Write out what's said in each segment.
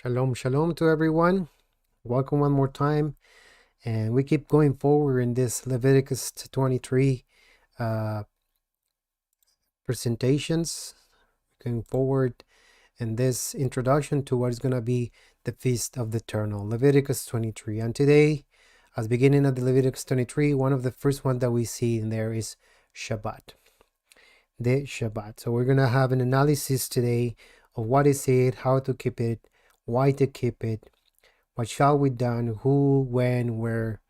Shalom, shalom to everyone. Welcome one more time. And we keep going forward in this Leviticus 23 presentations, going forward in this introduction to what is going to be the Feast of the Eternal, Leviticus 23. And today, as beginning of the Leviticus 23, one of the first ones that we see in there is Shabbat, the Shabbat. So we're going to have an analysis today of what is it, how to keep it, why to keep it, what shall we done, who, when, where,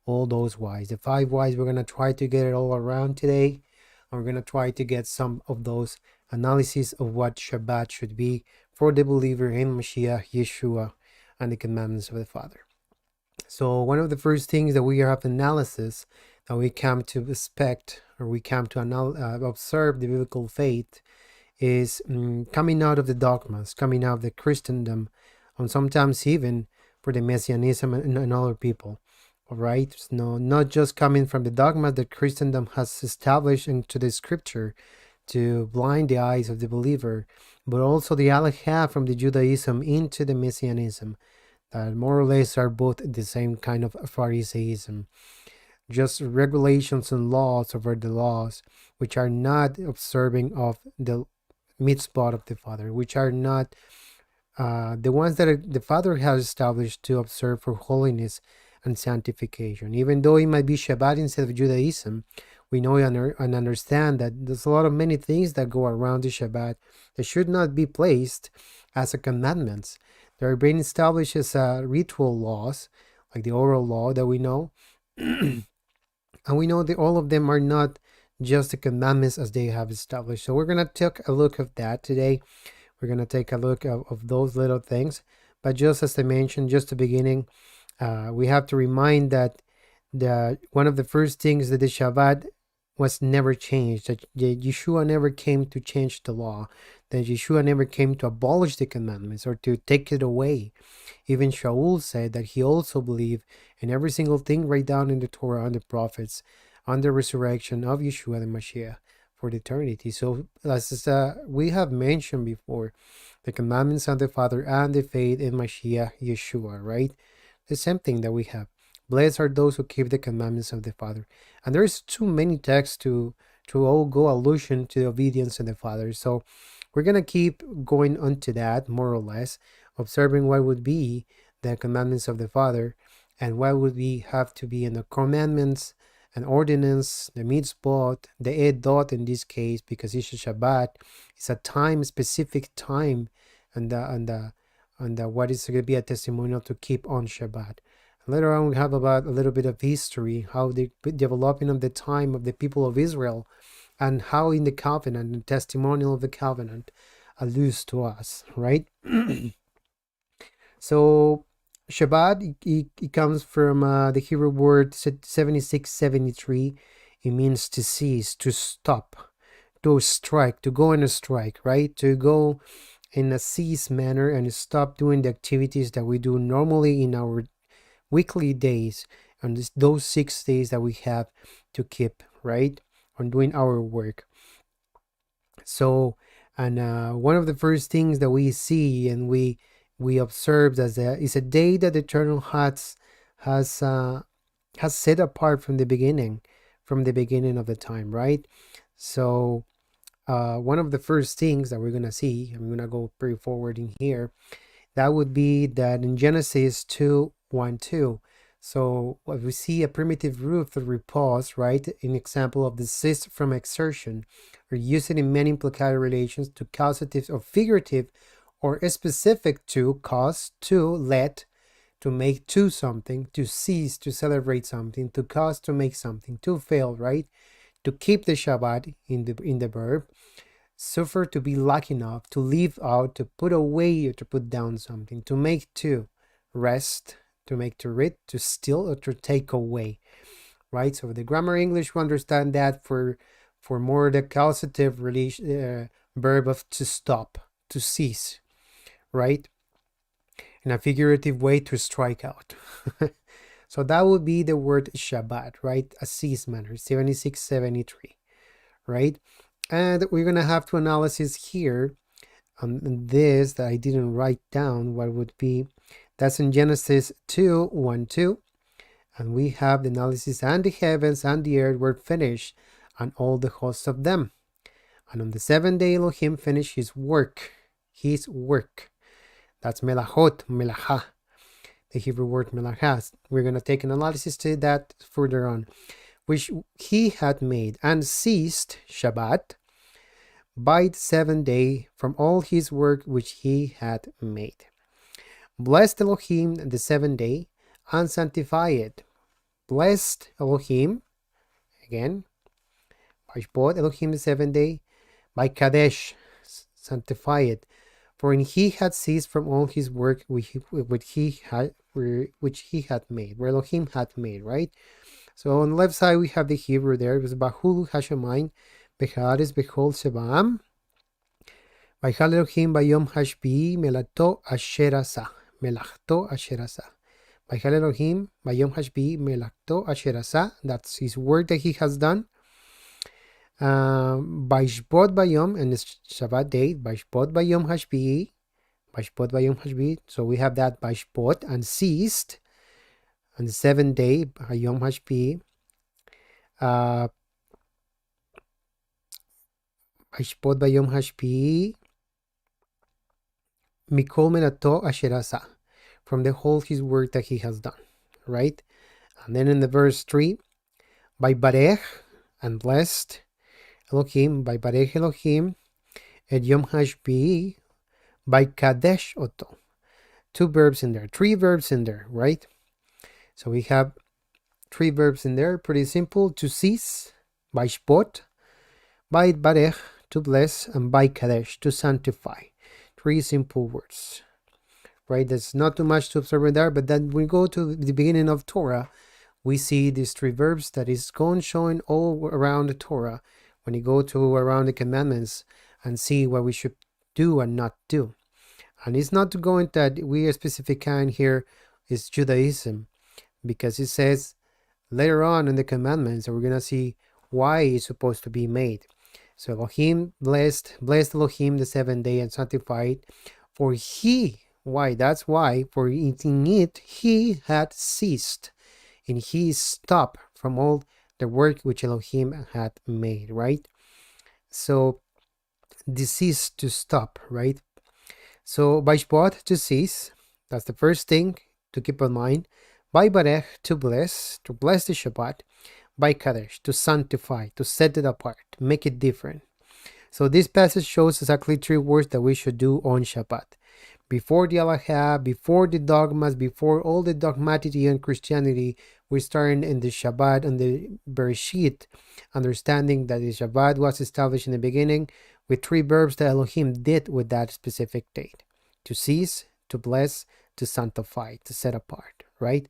all those whys. The 5 whys, we're going to try to get it all around today. And we're going to try to get some of those analysis of what Shabbat should be for the believer in Mashiach, Yeshua, and the commandments of the Father. So one of the first things that we have analysis that we come to respect, or we come to observe the biblical faith, is coming out of the dogmas, coming out of the Christendom, and sometimes even for the Messianism and other people. All right, no, not just coming from the dogma that Christendom has established into the scripture to blind the eyes of the believer, but also the halakha from the Judaism into the Messianism, that more or less are both the same kind of Pharisaism, just regulations and laws over the laws, which are not observing of the mitzvot of the Father, which are not the ones that the Father has established to observe for holiness and sanctification. Even though it might be Shabbat instead of Judaism, we know and understand that there's a lot of many things that go around the Shabbat that should not be placed as a commandments. They're being established as ritual laws, like the oral law that we know. And we know that all of them are not just the commandments as they have established. So we're going to take a look at that today. We're going to take a look of those little things. But just as I mentioned, just the beginning, we have to remind that one of the first things that the Shabbat was never changed, that Yeshua never came to change the law, that Yeshua never came to abolish the commandments or to take it away. Even Shaul said that he also believed in every single thing right down in the Torah and the prophets on the resurrection of Yeshua the Mashiach for the eternity. So as we have mentioned before, the commandments of the Father and the faith in Mashiach Yeshua, right? The same thing that we have. Blessed are those who keep the commandments of the Father. And there's too many texts to all go allusion to the obedience of the Father. So we're going to keep going on to that, more or less, observing what would be the commandments of the Father and what would we have to be in the commandments and ordinance, the mitzvot, the edot in this case, because it's a Shabbat, it's a time, specific time, and what is going to be a testimonial to keep on Shabbat. Later on, we have about a little bit of history, how the developing of the time of the people of Israel, and how in the covenant, the testimonial of the covenant alludes to us, right? So Shabbat, it comes from the Hebrew word 7673. It means to cease, to stop, to strike, to go on a strike, right? To go in a cease manner and stop doing the activities that we do normally in our weekly days, and those 6 days that we have to keep, right, on doing our work. So, and one of the first things that we see and we observe as is a day that the Eternal has set apart from the beginning of the time, right? So one of the first things that we're gonna see, I'm gonna go pretty forward in here, that would be that in Genesis 2:1-2. So what we see a primitive root of repose, right? An example of desist from exertion, or use it in many implicated relations to causative or figurative or specific to, cause, to, let, to make to something, to cease, to celebrate something, to cause, to make something, to fail, right? To keep the Shabbat in the verb. Suffer, to be lucky enough, to leave out, to put away, or to put down something, to make to, rest, to make to rid, to steal, or to take away, right? So the grammar English, we understand that for more the causative verb of to stop, to cease, right? In a figurative way, to strike out. So that would be the word Shabbat, right? A cease manner, 7673, right? And we're going to have to analysis here on this that I didn't write down what would be. That's in Genesis 2:1-2. And we have the analysis, and the heavens and the earth were finished, and all the hosts of them. And on the seventh day Elohim finished his work. His work. That's melachot, melacha. The Hebrew word melachas. We're going to take an analysis to that further on. Which he had made, and ceased, Shabbat, by the seventh day from all his work which he had made. Blessed Elohim the seventh day, and sanctify it. Blessed Elohim, again, Bashbot Elohim the seventh day, by Kadesh, sanctify it. For when he had ceased from all his work which he had made, where Elohim had made, right? So on the left side we have the Hebrew there. It was Bahulu Hashemayim, Becharis Bechol Sebaam, Vaychal Elohim Bayom Hashbi Melato Asherasa. Melachto Asherasa. Vaychal Elohim Bayom Hashbi Melachto Asherasa. That's his work that he has done. Bashbot Bayom, and the Shabbat day, Bashbot Bayom Hashbi. Bashbot Bayom Hashbi. So we have that Bashbot, and ceased on the seventh day, Bayom Hashbi. Bashbot Bayom Hashbi. Mikol Melato Asherasa, from the whole his work that he has done, right? And then in the verse 3, by Barech, and blessed Elohim, by Barech Elohim, et Yom Hashbi, by Kadesh Oto. Two verbs in there, three verbs in there, right? So we have three verbs in there, pretty simple. To cease, by Shbot, by Barech, to bless, and by Kadesh, to sanctify. Three simple words, right? There's not too much to observe in there, but then we go to the beginning of Torah, we see these three verbs that is going showing all around the Torah when you go to around the commandments and see what we should do and not do. And it's not to go into that we are specific kind here is Judaism, because it says later on in the commandments that we're going to see why it's supposed to be made. So Elohim blessed Elohim the seventh day and sanctified, for he, why? That's why, for in it he had ceased, and he stopped from all the work which Elohim had made, right? So this cease to stop, right? So by Shbot, to cease, that's the first thing to keep in mind. By Barech, to bless the Shabbat. By Kadesh, to sanctify, to set it apart, to make it different. So this passage shows exactly three words that we should do on Shabbat. Before the Alahah, before the dogmas, before all the dogmaticity in Christianity, we're starting in the Shabbat and the Bereshit, understanding that the Shabbat was established in the beginning with three verbs that Elohim did with that specific date. To cease, to bless, to sanctify, to set apart, right?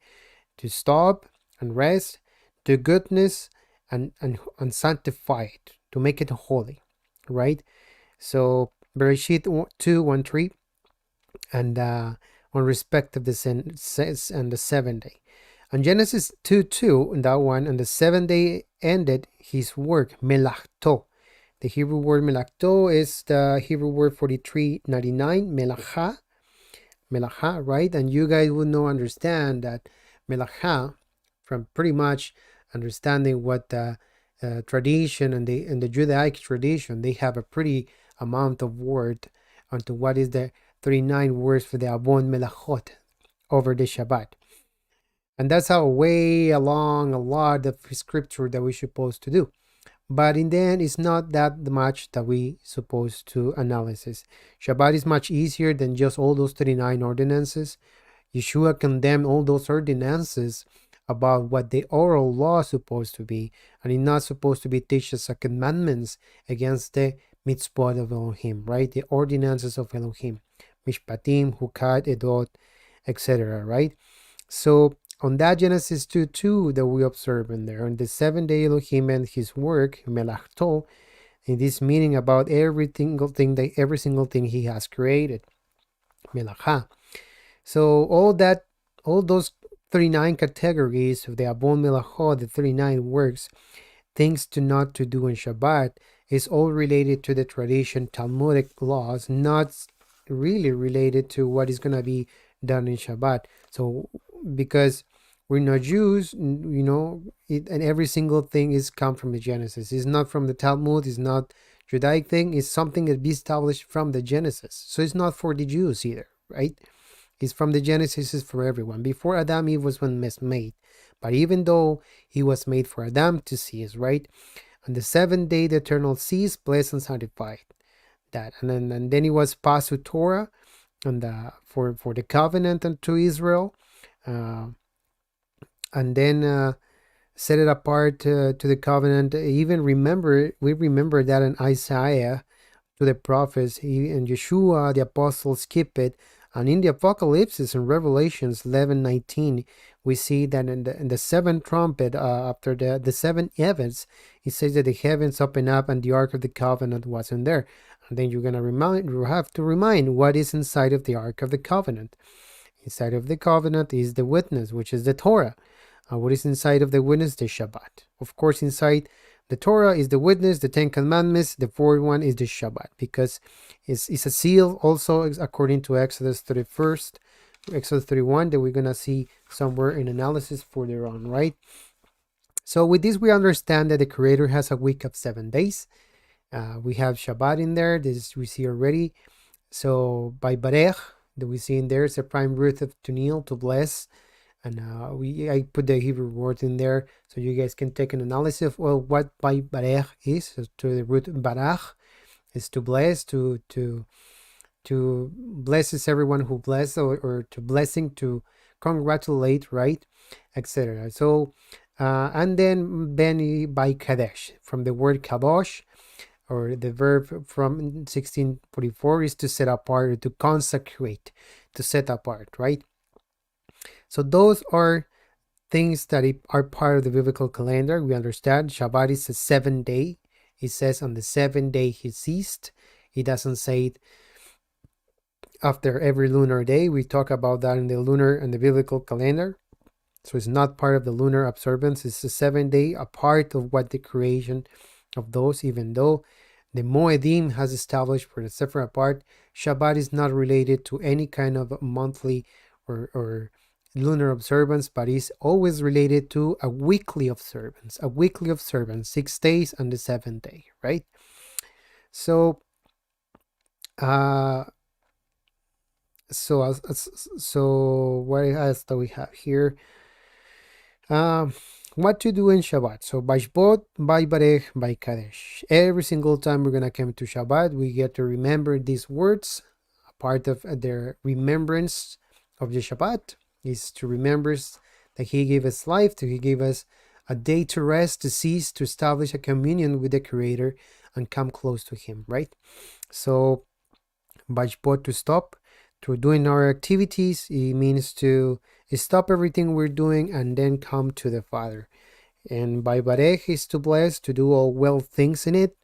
To stop and rest, to goodness and sanctify it, to make it holy, right? So Bereshit 2:1-3, and on respect of the says and the seventh day. And Genesis 2:2, in that one, and the seventh day ended his work, melachto. The Hebrew word melachto is the Hebrew word 4399, melacha, right? And you guys would understand that melacha, from pretty much understanding what the tradition and the Judaic tradition, they have a pretty amount of word onto what is the 39 words for the Avon Melachot over the Shabbat. And that's how way along a lot of scripture that we're supposed to do. But in the end, it's not that much that we supposed to analysis. Shabbat is much easier than just all those 39 ordinances. Yeshua condemned all those ordinances about what the oral law is supposed to be, and it's not supposed to be teach us commandments against the mitzvot of Elohim, right? The ordinances of Elohim, mishpatim, hukat, edot, etc., right? So on that Genesis 2:2 that we observe in there, on the seventh day Elohim and his work, melachto, in this meaning about every single thing he has created, melacha. So all those 39 categories of the Avon Melachot, the 39 works, things to not to do in Shabbat, is all related to the tradition, Talmudic laws, not really related to what is going to be done in Shabbat. So because we're not Jews, and every single thing is come from the Genesis. It's not from the Talmud, it's not Judaic thing, it's something that be established from the Genesis. So it's not for the Jews either, right? It's from the Genesis, is for everyone. Before Adam, Eve was when made. But even though he was made for Adam to seize, right? On the seventh day, the eternal seized, blessed and sanctified. That, and then he was passed to Torah, and for the covenant unto Israel, and then set it apart to the covenant. Even we remember that in Isaiah to the prophets, and Yeshua the apostles skip it. And in the Apocalypse, in Revelations 11:19, we see that in the seventh trumpet, after the seven heavens, it says that the heavens open up and the Ark of the Covenant was in there. And then you have to remind what is inside of the Ark of the Covenant. Inside of the covenant is the witness, which is the Torah. What is inside of the witness? The Shabbat. Of course, inside the Torah is the witness, the Ten Commandments. The fourth one is the Shabbat, because it's a seal also according to Exodus 31, that we're going to see somewhere in analysis further on, right? So with this, we understand that the Creator has a week of 7 days. We have Shabbat in there. This we see already. So by Barech, that we see in there, it's a prime root of to kneel, to bless. And I put the Hebrew word in there so you guys can take an analysis of what by Barech is. So to the root Barach is to bless, to blesses everyone who bless, or to blessing, to congratulate, right, etc. So and then by Kadesh, from the word Kadosh, or the verb from 1644 is to set apart, or to consecrate, to set apart, right? So those are things that are part of the biblical calendar. We understand Shabbat is a 7 day. It says on the 7th day he ceased. It doesn't say it after every lunar day. We talk about that in the lunar and the biblical calendar. So it's not part of the lunar observance. It's a 7 day, a part of what the creation of those, even though the Moedim has established for the separate part, Shabbat is not related to any kind of monthly or lunar observance, but is always related to a weekly observance, 6 days and the 7th day, right? So what else do we have here? What to do in Shabbat. So Bashbot, by Barech, by Kadesh. Every single time we're gonna come to Shabbat, we get to remember these words. A part of their remembrance of the Shabbat is to remember that he gave us life, that he gave us a day to rest, to cease, to establish a communion with the Creator and come close to him, right? So Bashbot, to stop, to doing our activities. It means to stop everything we're doing and then come to the Father. And by Barech is to bless, to do all well things in it.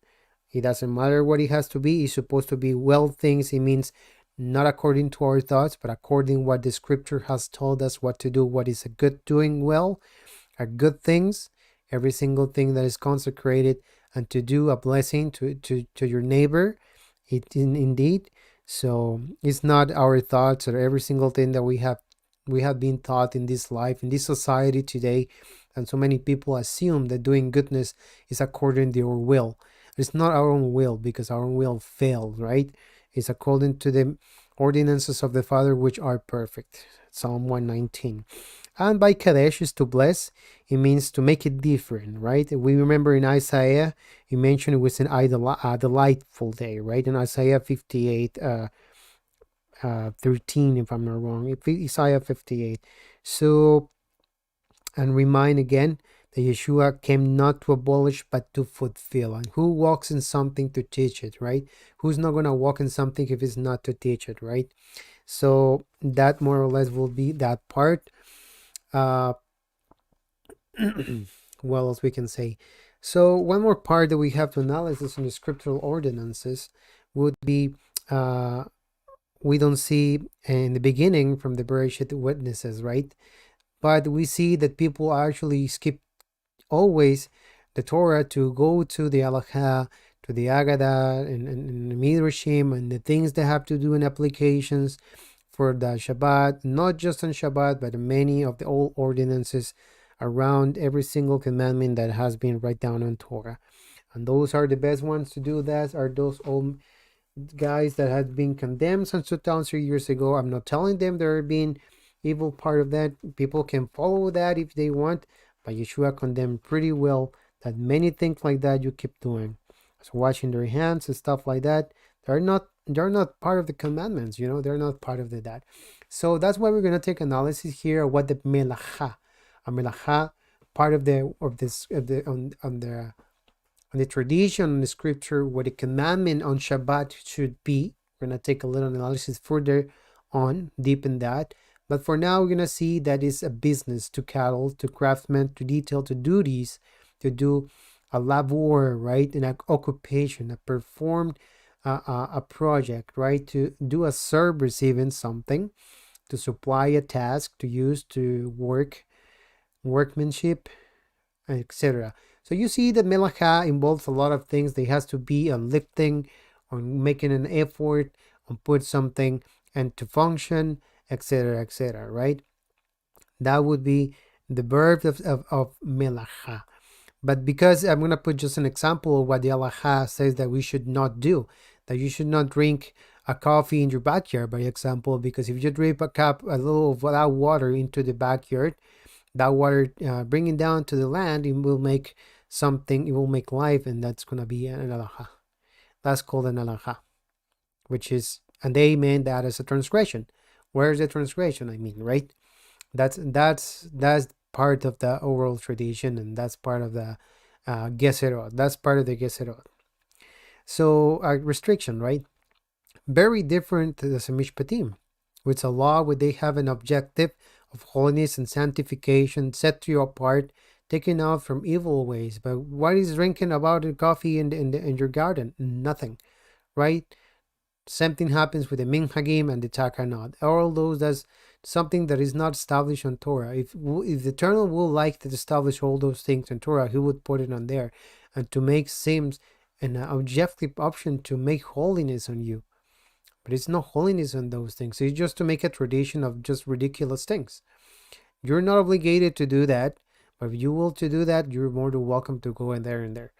It doesn't matter what it has to be. It's supposed to be well things. It means not according to our thoughts, but according what the scripture has told us what to do, what is a good doing well, are good things, every single thing that is consecrated, and to do a blessing to your neighbor. Indeed. So it's not our thoughts or every single thing that we have been taught in this life, in this society today, and so many people assume that doing goodness is according to our will. It's not our own will, because our own will failed, right? It's according to the ordinances of the Father, which are perfect. Psalm 119. And by Kadesh is to bless. It means to make it different, right? We remember in Isaiah, he mentioned it was a delightful day, right? In Isaiah 58, 13, if I'm not wrong. Isaiah 58. So, and remind again that Yeshua came not to abolish, but to fulfill. And who walks in something to teach it, right? Who's not going to walk in something if it's not to teach it, right? So that more or less will be that part. What else we can say? So one more part that we have to analyze in the scriptural ordinances would be we don't see in the beginning from the Bereshit witnesses, right? But we see that people actually skip always the Torah to go to the Halakha, to the Agada and the Midrashim and the things they have to do in applications for the Shabbat, not just on Shabbat, but many of the old ordinances around every single commandment that has been written down on Torah. And those are the best ones to do that are those old guys that had been condemned since 2000 years ago. I'm not telling them they're being evil part of that. People can follow that if they want, but Yeshua condemned pretty well that many things like that you keep doing. So washing their hands and stuff like that, they're not part of the commandments, they're not part of that. So that's why we're going to take analysis here of what the melacha, a melacha, part of the on the tradition, on the scripture, what the commandment on Shabbat should be. We're going to take a little analysis further on, deep in that. But for now, we're going to see that it's a business to cattle, to craftsmen, to detail, to duties, to do a labor, right? An occupation, a performed a project, right? To do a service, even something, to supply a task, to use, to workmanship, etc. So you see that melacha involves a lot of things. There has to be a lifting, on making an effort, on put something and to function, etc., etc., right? That would be the verb of melacha. But because I'm going to put just an example of what the halacha says that we should not do, that you should not drink a coffee in your backyard, by example, because if you drip a little of that water into the backyard, that water bringing down to the land, it will make something, it will make life, and that's going to be an halacha. That's called an halacha, which is, and they mean that as a transgression. Where's the transgression? I mean, right? That's part of the oral tradition, and that's part of the geserot. That's part of the geserot. So a restriction, right? Very different to the Mishpatim, which a law where they have an objective of holiness and sanctification, set you apart, taken out from evil ways. But what is drinking about the coffee in your garden? Nothing, right? Something happens with the minhagim and the takanot. All those, that's something that is not established on Torah. If the Eternal will like to establish all those things in Torah, he would put it on there, and to make seems an objective option to make holiness on you. But it's not holiness on those things. It's just to make a tradition of just ridiculous things. You're not obligated to do that, but if you will to do that, you're more than welcome to go in there,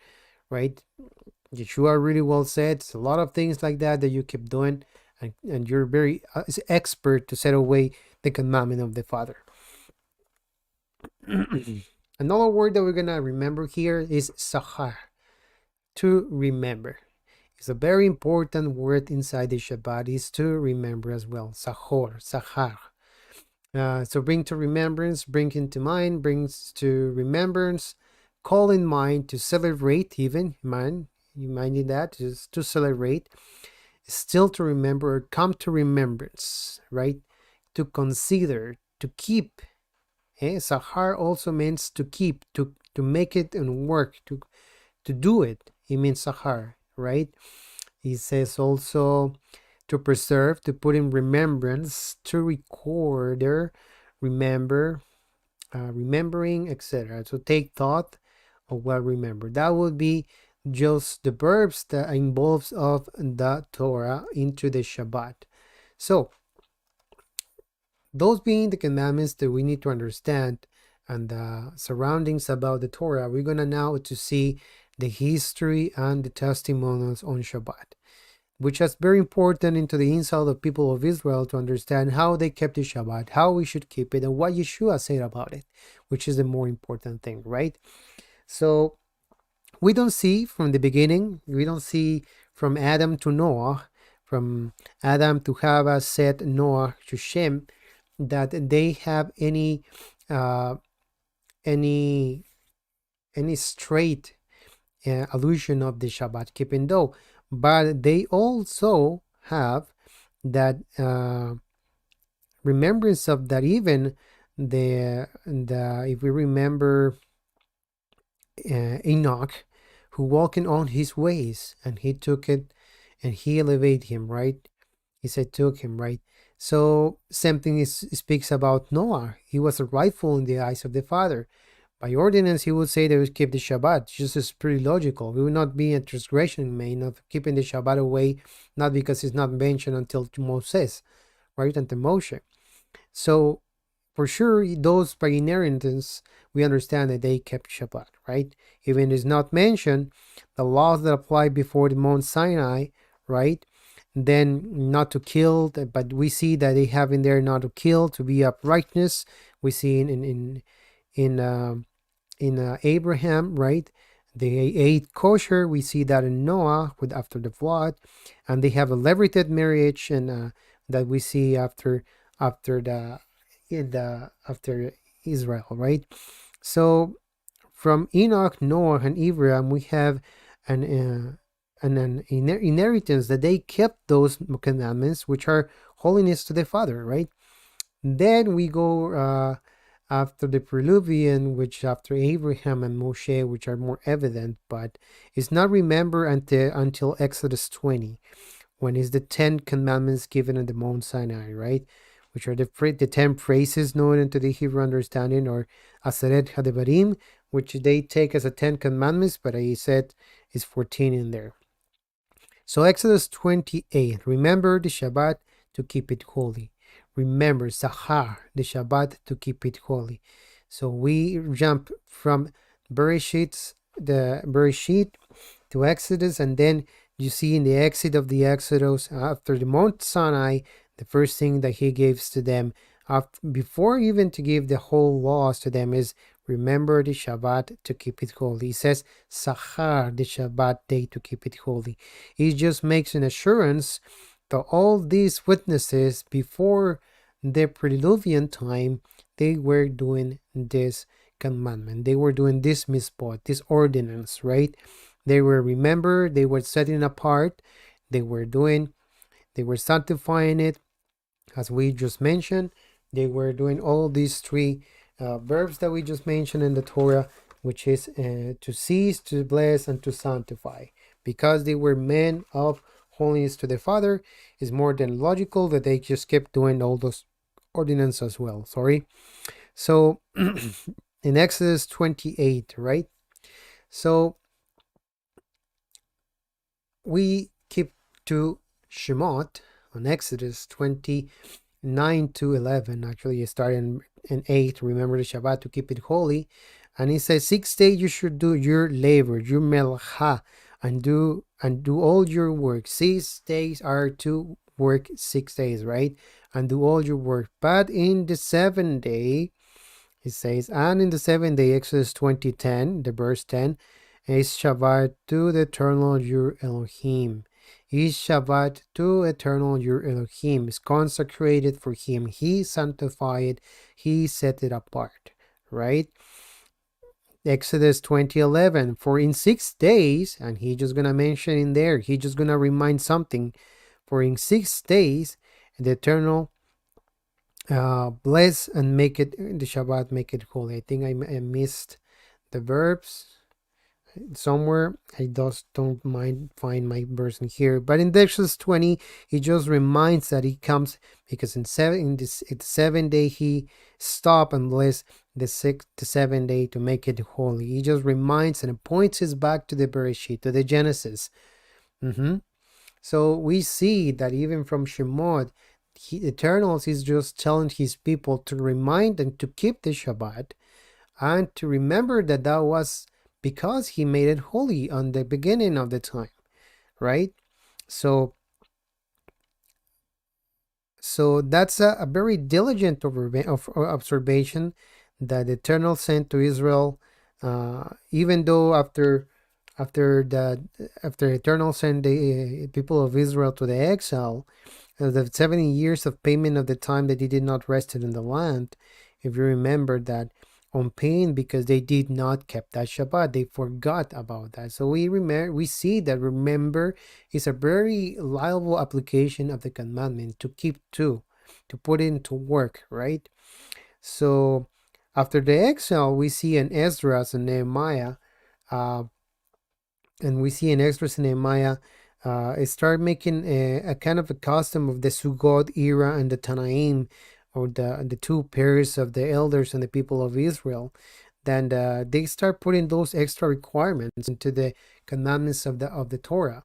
right? Yeshua really well said, it's a lot of things like that you keep doing, and you're very expert to set away the commandment of the Father. Another word that we're going to remember here is sachar, to remember. It's a very important word inside the Shabbat, is to remember as well. Sachar. So bring to remembrance, bring into mind, brings to remembrance, call in mind, to celebrate, even mind. You minding that, just to celebrate, still to remember, come to remembrance, right? To consider, to keep. Sahar also means to keep, to make it and work, to do it. It means sahar, right? He says also to preserve, to put in remembrance, to record, remember, remembering, etc. So take thought of what remember. That would be just the verbs that involves of the Torah into the Shabbat. So those being the commandments that we need to understand and the surroundings about the Torah, we're going to now to see the history and the testimonials on Shabbat, which is very important into the inside of people of Israel to understand how they kept the Shabbat, how we should keep it, and what Yeshua said about it, which is the more important thing, right? So we don't see from the beginning, we don't see from Adam to Noah, from Adam to Hava, Seth, Noah to Shem, that they have any straight allusion of the Shabbat keeping, though, but they also have that remembrance of that. Even the if we remember Enoch, who walking on his ways, and he took it and he elevated him, right? He said took him, right? So same thing speaks about Noah. He was rightful in the eyes of the Father, By ordinance, he would say they would keep the Shabbat. Just as pretty logical. We would not be in transgression, made of keeping the Shabbat away, not because it's not mentioned until Moses, right? Until Moshe. So for sure, those by inheritance, we understand that they kept Shabbat, right? Even it's not mentioned, the laws that apply before the Mount Sinai, right? Then not to kill, but we see that they have in there not to kill, to be uprightness. We see in Abraham, right? They ate kosher. We see that in Noah with after the flood, and they have a levirate marriage, and that we see after after Israel, right? So from Enoch, Noah, and Abraham, we have an inheritance that they kept those commandments, which are holiness to the Father, right? Then we go after the Peruvian, which after Abraham and Moshe, which are more evident, but it's not remembered until Exodus 20, when is the 10 commandments given in the Mount Sinai, right? Which are the 10 phrases known into the Hebrew understanding, or Aseret Hadevarim, which they take as a 10 commandments, but I said is 14 in there. So Exodus 28, remember the Shabbat to keep it holy. Remember Sahar, the Shabbat, to keep it holy. So we jump from Bereshit to Exodus, and then you see in the exit of the Exodus, after the Mount Sinai, the first thing that he gives to them, before even to give the whole laws to them, is remember the Shabbat to keep it holy. He says, Sahar, the Shabbat day to keep it holy. He just makes an assurance that all these witnesses before the Peruvian time, they were doing this commandment. They were doing this mitzvot, this ordinance, right? They were remembered, they were setting apart, they were sanctifying it, as we just mentioned. They were doing all these three verbs that we just mentioned in the Torah, which is to cease, to bless, and to sanctify. Because they were men of holiness to the Father, is more than logical that they just kept doing all those ordinances as well. So in Exodus 28, right? So we keep to Shemot on Exodus 29 to 11. Actually, you start in 8. Remember the Shabbat to keep it holy. And it says, 6 days you should do your labor, your melcha, and do all your work. 6 days are to work 6 days, right? And do all your work. But in the 7th day, it says, and in the 7th day, Exodus 20:10, the verse 10, is Shabbat to the eternal your Elohim. Is Shabbat to eternal your Elohim. Is consecrated for him. He sanctified, he set it apart, right? Exodus 20:11, for in 6 days, and he just gonna mention in there, he just gonna remind something, for in 6 days, the eternal bless and make it, the Shabbat, make it holy. I think I missed the verbs somewhere. I just don't mind find my verse in here, but in Exodus 20, he just reminds that he comes because in the 7th day he stop and bless the 7th day to make it holy. He just reminds and points us back to the Bereshit, to the Genesis. So we see that even from Shemot, Eternals is just telling his people to remind and to keep the Shabbat, and to remember that that was because he made it holy on the beginning of the time, right? So that's a very diligent observation that the Eternal sent to Israel, even though after Eternal sent the people of Israel to the exile, the 70 years of payment of the time that they did not rest in the land, if you remember that, on pain because they did not keep that Shabbat, they forgot about that. So we see that remember is a very liable application of the commandment to keep to put into work, right? So after the exile, we see in Esdras and Nehemiah, start making a kind of a custom of the Sukkot era and the Tanaim, or the two pairs of the elders and the people of Israel, then they start putting those extra requirements into the commandments of the Torah.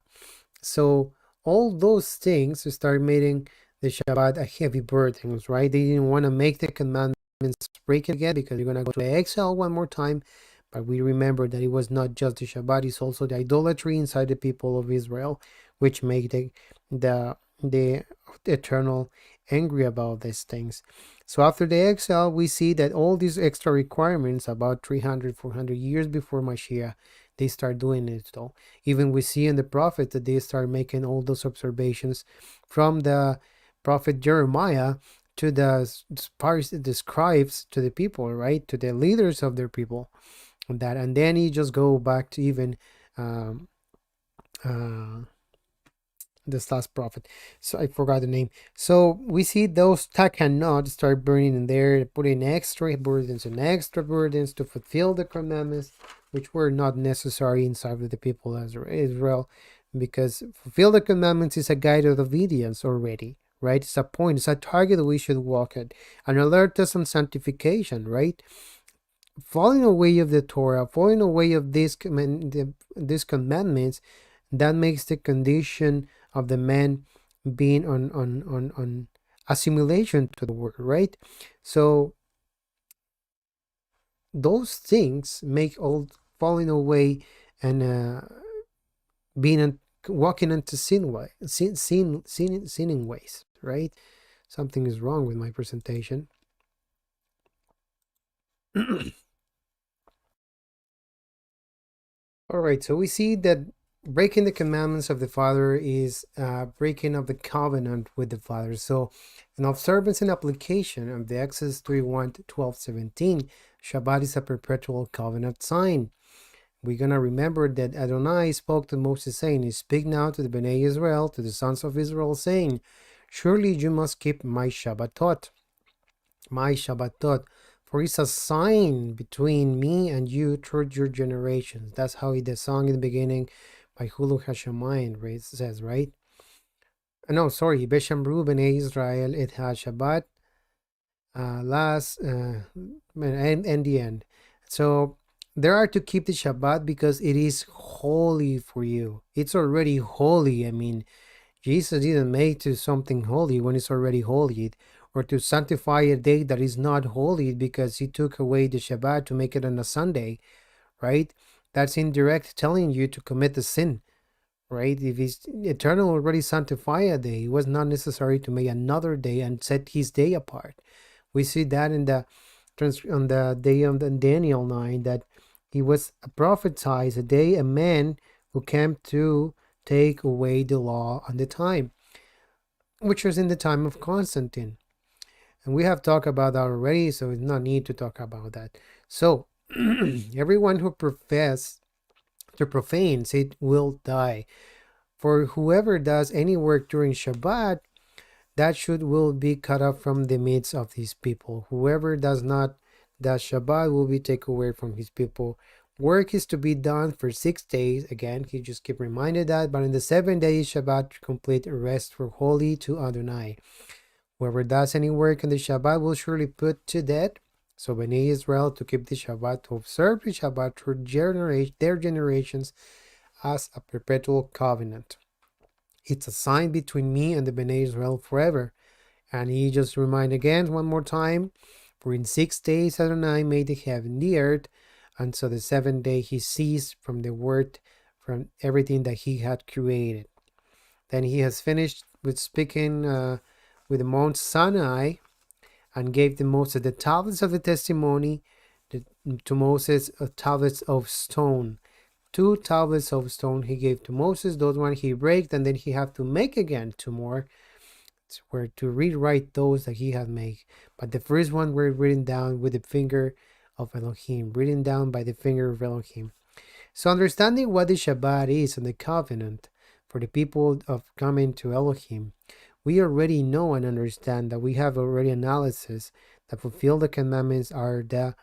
So all those things start making the Shabbat a heavy burden, right? They didn't want to make the commandments break it again because you're going to go to exile one more time. But we remember that it was not just the Shabbat, it's also the idolatry inside the people of Israel, which make the eternal angry about these things. So after the exile, we see that all these extra requirements about 300, 400 years before Mashiach, they start doing it though. Even we see in the prophets that they start making all those observations from the prophet Jeremiah to the scribes, to the people, right? To the leaders of their people. And then he just go back to even um, uh, this last prophet. So I forgot the name. So we see those takanot start burning in there, putting extra burdens and extra burdens to fulfill the commandments, which were not necessary inside of the people of Israel, because fulfill the commandments is a guide of obedience already, right? It's a point, it's a target that we should walk at, and alert us on sanctification, right? Falling away of the Torah, falling away of these commandments, that makes the condition of the man being on assimilation to the word, right? So those things make all falling away and being walking into sinning ways, right? Something is wrong with my presentation. All right, so we see that breaking the commandments of the Father is breaking of the covenant with the Father. So an observance and application of the Exodus 31, 12, 17, Shabbat is a perpetual covenant sign. We're going to remember that Adonai spoke to Moses saying, "Speak now to the Bnei Israel, to the sons of Israel, saying, surely you must keep my Shabbatot, for it's a sign between me and you through your generations." That's how the song in the beginning by Hulu Hashemayim says, right? No, sorry, Beshamru Bnei Israel it has Shabbat last and the end. So there are to keep the Shabbat because it is holy for you. It's already holy. I mean, Jesus didn't make to something holy when it's already holy, or to sanctify a day that is not holy because he took away the Shabbat to make it on a Sunday, right? That's indirect telling you to commit the sin, right? If he's eternal already sanctify a day, it was not necessary to make another day and set his day apart. We see that in on the day of the Daniel 9, that he was prophesied a day, a man who came to take away the law on the time, which was in the time of Constantine. And we have talked about that already, so it's not need to talk about that. So everyone who professes to profane it will die. For whoever does any work during Shabbat, that will be cut off from the midst of his people. Whoever does not does Shabbat will be taken away from his people. Work is to be done for 6 days. Again, he just keep reminded that. But in the 7 days, Shabbat complete rest for holy to Adonai. Whoever does any work on the Shabbat will surely put to death. So Bnei Israel to keep the Shabbat, to observe the Shabbat through their generations as a perpetual covenant. It's a sign between me and the Bnei Israel forever. And he just remind again one more time, for in 6 days Adonai made the heaven and the earth, and so the 7th day he ceased from the word, from everything that he had created. Then he has finished with speaking with the Mount Sinai, and gave to Moses the tablets of the testimony, to Moses tablets of stone. 2 tablets of stone he gave to Moses. Those one he break, and then he have to make again 2 more, where to rewrite those that he had made. But the first one were written down with the finger of Elohim, written down by the finger of Elohim. So understanding what the Shabbat is and the covenant for the people of coming to Elohim, we already know and understand that we have already analysis that fulfill the commandments are the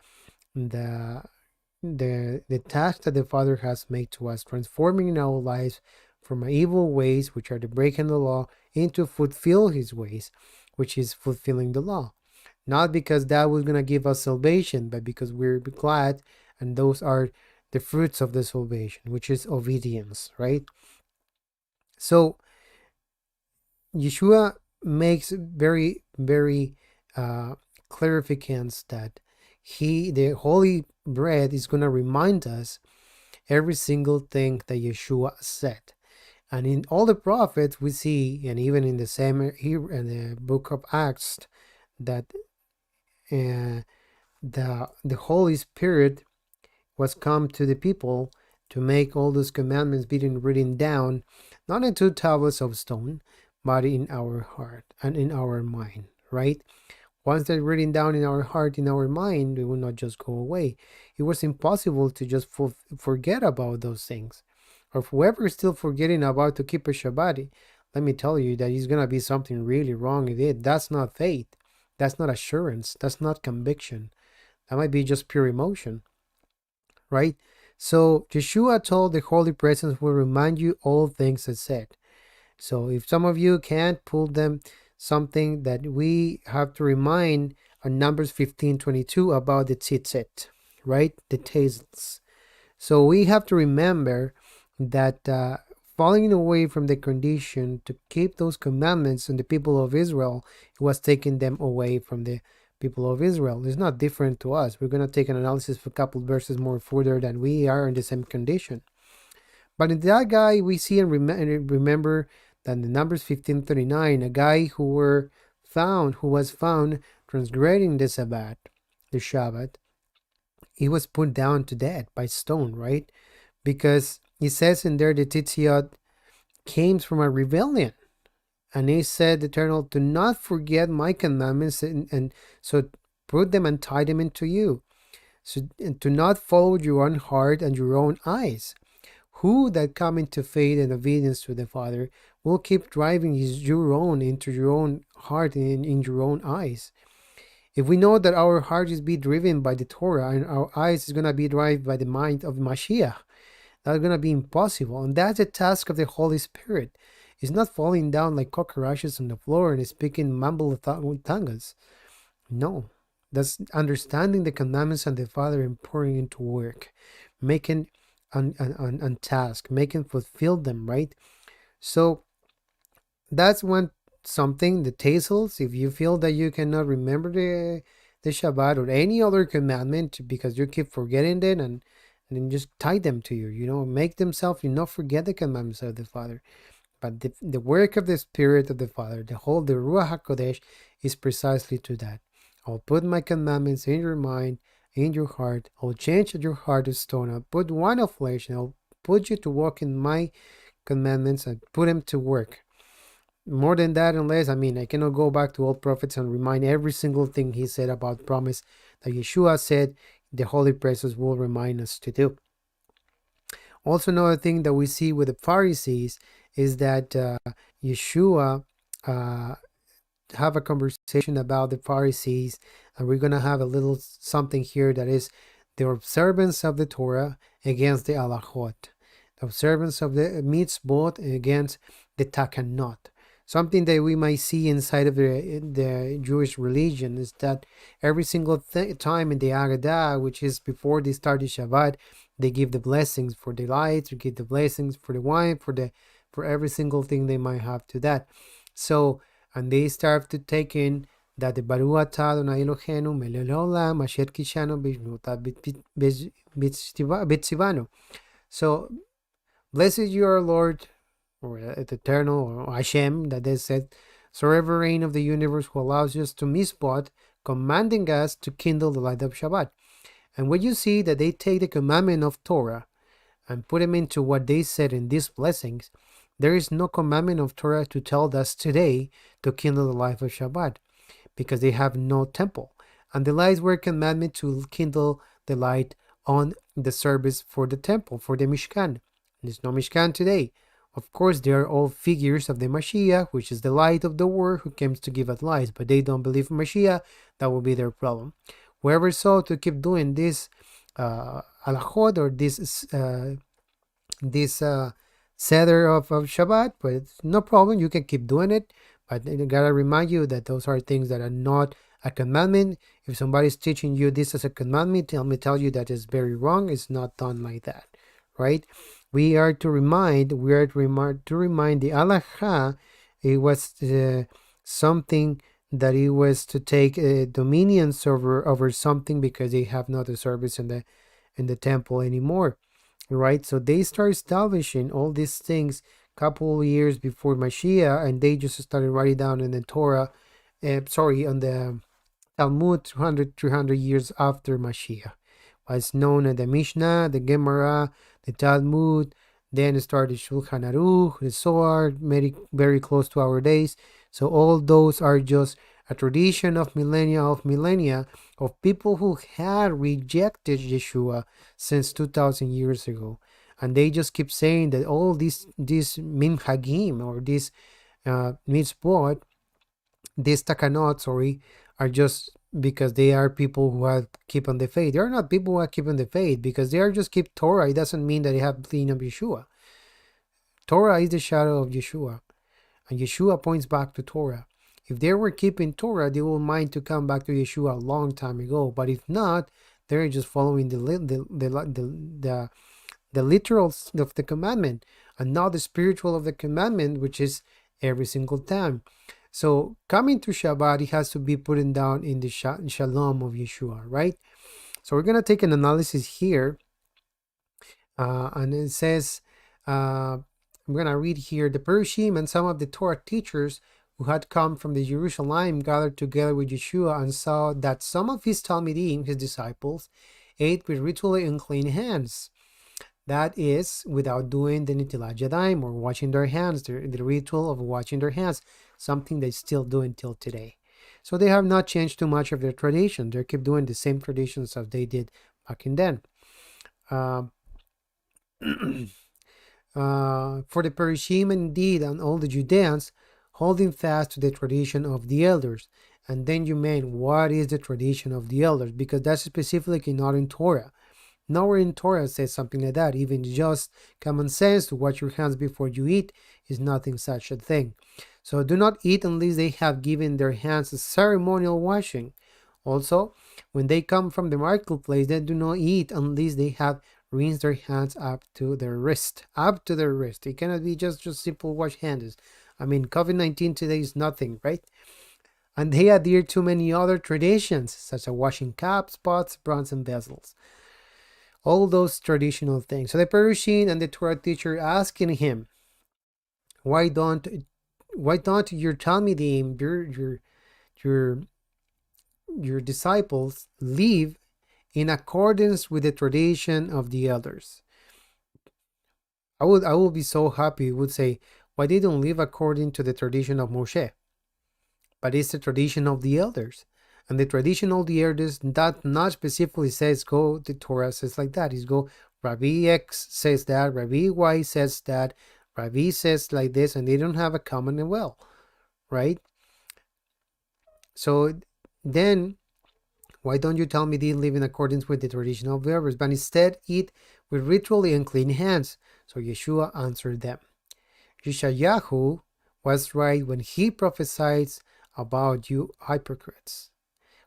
task that the Father has made to us, transforming our lives from our evil ways, which are the breaking the law, into fulfill his ways, which is fulfilling the law. not because that was going to give us salvation, but because we're glad, and those are the fruits of the salvation, which is obedience, right? So Yeshua makes very, very clarifications that the holy bread is going to remind us every single thing that Yeshua said. And in all the prophets we see, and even in the same here in the book of Acts, that the Holy Spirit was come to the people to make all those commandments being written down, not in two tablets of stone, but in our heart and in our mind, right? Once they're written down in our heart, in our mind, they will not just go away. It was impossible to just forget about those things. Or if whoever is still forgetting about to keep a Shabbat, let me tell you that it's going to be something really wrong with it. That's not faith. That's not assurance. That's not conviction. That might be just pure emotion, right? So Yeshua told the Holy Presence will remind you all things as said. So if some of you can't pull them, something that we have to remind on Numbers 15:22 about the tzitzit, right? The tastes. So we have to remember that falling away from the condition to keep those commandments and the people of Israel, it was taking them away from the people of Israel. It's not different to us. We're going to take an analysis for a couple verses more further than we are in the same condition. But in that guy, we see and remember that in Numbers 15:39, a guy who was found transgressing the Shabbat, he was put down to death by stone, right? Because it says in there the Tzitziot came from a rebellion. And he said, Eternal, do not forget my commandments, and so put them and tie them into you. So and do not follow your own heart and your own eyes. Who that come into faith and obedience to the Father will keep driving your own into your own heart and in your own eyes. If we know that our heart is being driven by the Torah and our eyes is going to be driven by the mind of Mashiach, that's going to be impossible. And that's the task of the Holy Spirit. It's not falling down like cockroaches on the floor and speaking mumble tongues. No, that's understanding the commandments of the Father and pouring into work, making on task, making fulfill them, right? So that's one something, the tassels. If you feel that you cannot remember the Shabbat or any other commandment because you keep forgetting it, and then just tie them to you, make themselves, not forget the commandments of the Father. But the work of the Spirit of the Father, the Ruach HaKodesh, is precisely to that. I'll put my commandments in your mind, in your heart. I'll change your heart of stone. I'll put one of flesh, and I'll put you to walk in my commandments and put them to work. More than that, I cannot go back to old prophets and remind every single thing he said about promise that Yeshua said the Holy Presence will remind us to do. Also, another thing that we see with the Pharisees is that Yeshua have a conversation about the Pharisees, and we're going to have a little something here that is the observance of the Torah against the alachot, the observance of the mitzvot against the takanot. Something that we might see inside of the Jewish religion is that every single time in the Agadah, which is before they start the Shabbat, they give the blessings for the lights, they give the blessings for the wine, for every single thing they might have to that. So, and they start to take in that the Baruch atah Adonai Eloheinu melech haolam asher kishanu b'tzivanu. So, blessed you are, Lord, or the Eternal, or Hashem, that is said, sovereign of the universe, who allows us to mitzvot, commanding us to kindle the light of Shabbat. And when you see that they take the commandment of Torah and put them into what they said in these blessings, there is no commandment of Torah to tell us today to kindle the light of Shabbat, because they have no temple. And the lights were a commandment to kindle the light on the service for the temple, for the Mishkan. There's no Mishkan today. Of course, they are all figures of the Mashiach, which is the light of the world, who comes to give us light, but they don't believe in Mashiach. That will be their problem. Whoever sought to keep doing this alachot, or this Seder of Shabbat, but no problem, you can keep doing it. But I gotta remind you that those are things that are not A commandment, if somebody's teaching you this as a commandment, tell you that is very wrong. It's not done like that, right? We are to remind the halacha. It was something that it was to take dominions over something, because they have not a service in the temple anymore, right? So they start establishing all these things couple of years before Mashiach, and they just started writing down in the Torah, on the Talmud 300 years after Mashiach. Was known as the Mishnah, the Gemara, the Talmud, then it started Shulchan Aruch, the Zohar, very, very close to our days. So all those are just a tradition of millennia of people who had rejected Yeshua since 2,000 years ago. And they just keep saying that all these minhagim, or these mitzvot, these takanot, are just because they are people who have keep on the faith. They are not people who are keeping the faith because they are just keep Torah. It doesn't mean that they have clean of Yeshua. Torah is the shadow of Yeshua, and Yeshua points back to Torah. If they were keeping Torah, they will mind to come back to Yeshua a long time ago. But if not, they're just following the literal of the commandment, and not the spiritual of the commandment, which is every single time. So coming to Shabbat, it has to be put down in the Shalom of Yeshua, right? So we're going to take an analysis here. And it says, I'm going to read here, the Perushim and some of the Torah teachers who had come from the Jerusalem gathered together with Yeshua and saw that some of his Talmidim, his disciples, ate with ritually unclean hands. That is, without doing the Nitilat Yadayim, or washing their hands, the ritual of washing their hands, something they still do until today. So they have not changed too much of their tradition. They keep doing the same traditions as they did back in then. For the Perishim, indeed, and all the Judeans, holding fast to the tradition of the elders. And then you mean, what is the tradition of the elders? Because that's specifically not in Torah. Nowhere in Torah says something like that. Even just common sense to wash your hands before you eat is nothing such a thing. So do not eat unless they have given their hands a ceremonial washing. Also, when they come from the marketplace, they do not eat unless they have rinsed their hands up to their wrist. Up to their wrist. It cannot be just simple wash hands. I mean, COVID-19 today is nothing, right? And they adhere to many other traditions, such as washing cups, pots, bronze, and vessels. All those traditional things. So the Perushim and the Torah teacher asking him, why don't your Talmidim, your disciples, live in accordance with the tradition of the elders? I would be so happy. Would say, why they don't live according to the tradition of Moshe, but it's the tradition of the elders. And the tradition of the elders, that not specifically says go, the Torah says like that. It's go, Rabbi X says that, Rabbi Y says that, Rabbi says like this, and they don't have a common well, right? So then, why don't you tell me they live in accordance with the tradition of the elders, but instead eat with ritually unclean hands? So Yeshua answered them. Yeshayahu was right when he prophesied about you hypocrites.